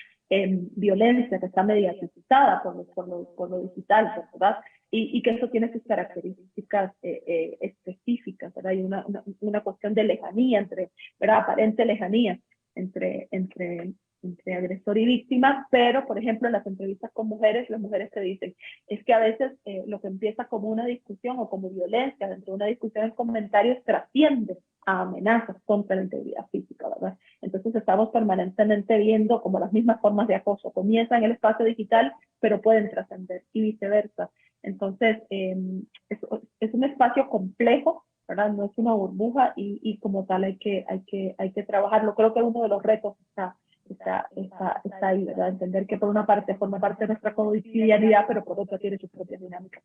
Speaker 6: violencia que está mediatizada por lo digital, ¿verdad? Y que eso tiene sus características específicas, ¿verdad? Hay una cuestión de lejanía, ¿verdad?, aparente lejanía entre entre agresor y víctima, pero, por ejemplo, en las entrevistas con mujeres, las mujeres te dicen, es que a veces lo que empieza como una discusión o como violencia dentro de una discusión en comentarios trasciende a amenazas contra la integridad física, ¿verdad? Entonces estamos permanentemente viendo como las mismas formas de acoso comienzan en el espacio digital, pero pueden trascender y viceversa. Entonces, es un espacio complejo, ¿verdad? No es una burbuja y como tal hay que trabajarlo. Creo que uno de los retos está ahí, ¿verdad? Entender que por una parte forma parte de nuestra cotidianidad, pero por otra tiene sus propias dinámicas.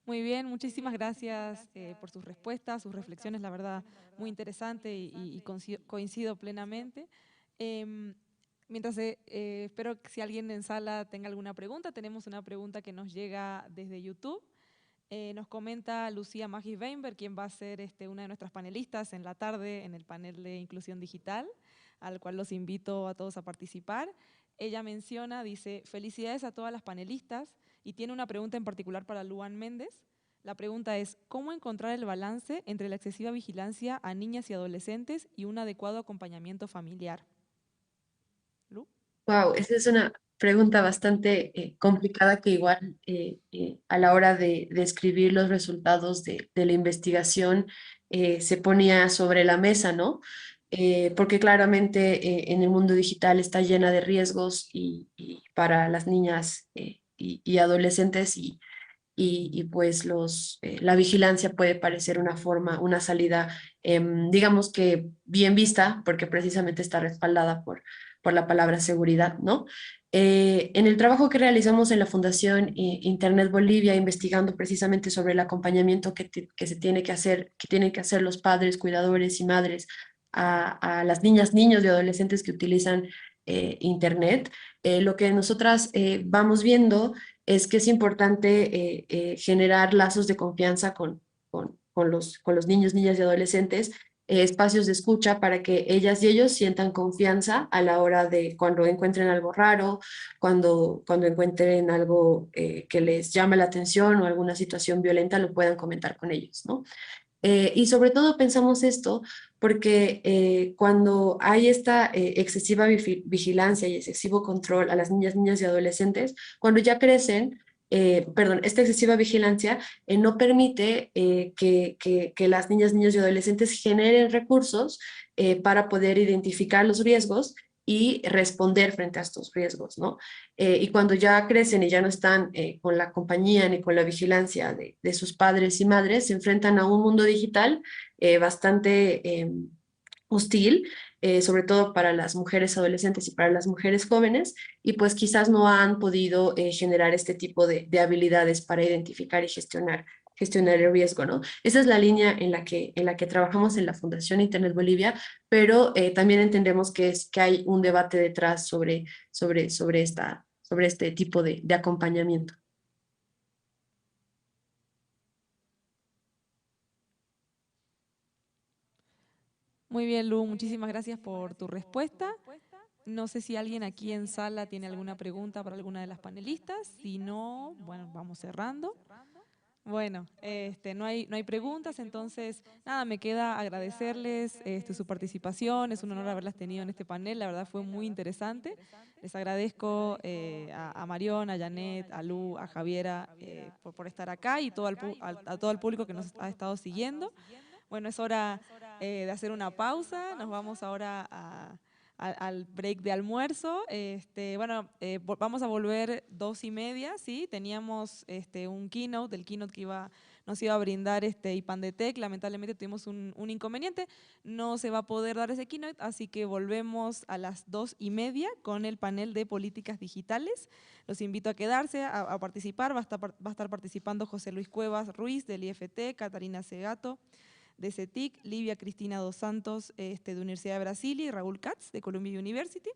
Speaker 2: Muy bien, muchísimas gracias por sus respuestas, sus reflexiones, la verdad, muy interesante y coincido plenamente. Mientras espero que si alguien en sala tenga alguna pregunta, tenemos una pregunta que nos llega desde YouTube. Nos comenta Lucía Magis Weinberg, quien va a ser una de nuestras panelistas en la tarde en el panel de inclusión digital, al cual los invito a todos a participar. Ella menciona, dice, felicidades a todas las panelistas, y tiene una pregunta en particular para Luan Méndez. La pregunta es, ¿cómo encontrar el balance entre la excesiva vigilancia a niñas y adolescentes y un adecuado acompañamiento familiar? ¿Lu?
Speaker 5: Wow, esa es una pregunta bastante complicada que igual a la hora de escribir los resultados de la investigación se ponía sobre la mesa, ¿no? Porque claramente en el mundo digital está llena de riesgos y para las niñas y adolescentes y pues la vigilancia puede parecer una forma, una salida, digamos que bien vista, porque precisamente está respaldada por la palabra seguridad, ¿no? En el trabajo que realizamos en la Fundación Internet Bolivia, investigando precisamente sobre el acompañamiento que se tiene que hacer, que tienen que hacer los padres, cuidadores y madres a las niñas, niños y adolescentes que utilizan Internet, lo que nosotras vamos viendo es que es importante generar lazos de confianza con los niños, niñas y adolescentes, espacios de escucha para que ellas y ellos sientan confianza a la hora de cuando encuentren algo raro, cuando encuentren algo que les llame la atención o alguna situación violenta, lo puedan comentar con ellos, ¿no? Y sobre todo pensamos esto porque cuando hay esta excesiva vigilancia y excesivo control a las niñas, niñas y adolescentes, cuando ya crecen, esta excesiva vigilancia no permite que las niñas, niños y adolescentes generen recursos para poder identificar los riesgos y responder frente a estos riesgos, ¿no? Y cuando ya crecen y ya no están con la compañía ni con la vigilancia de sus padres y madres, se enfrentan a un mundo digital bastante hostil, sobre todo para las mujeres adolescentes y para las mujeres jóvenes, y pues quizás no han podido generar este tipo de habilidades para identificar y gestionar el riesgo, ¿no? Esa es la línea en la que trabajamos en la Fundación Internet Bolivia, pero también entendemos que hay un debate detrás sobre este tipo de acompañamiento.
Speaker 2: Muy bien, Lu, muchísimas gracias por tu respuesta. No sé si alguien aquí en sala tiene alguna pregunta para alguna de las panelistas. Si no, bueno, vamos cerrando. Bueno, no hay preguntas, entonces nada, me queda agradecerles su participación. Es un honor haberlas tenido en este panel, la verdad fue muy interesante. Les agradezco a Marión, a Janet, a Lu, a Javiera por estar acá y a todo el público que nos ha estado siguiendo. Bueno, es hora de hacer una pausa, nos vamos ahora al break de almuerzo. Vamos a volver 2:30, ¿sí? Teníamos un keynote, el keynote que nos iba a brindar IPANDETEC. Lamentablemente tuvimos un inconveniente, no se va a poder dar ese keynote, así que volvemos a las 2:30 con el panel de políticas digitales. Los invito a quedarse, a participar. Va a estar participando José Luis Cuevas Ruiz del IFT, Catarina Segato de CETIC, Livia Cristina dos Santos de Universidad de Brasilia y Raúl Katz de Columbia University.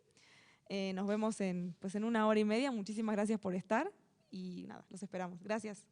Speaker 2: Nos vemos en 1 hora y media. Muchísimas gracias por estar y nada, los esperamos. Gracias.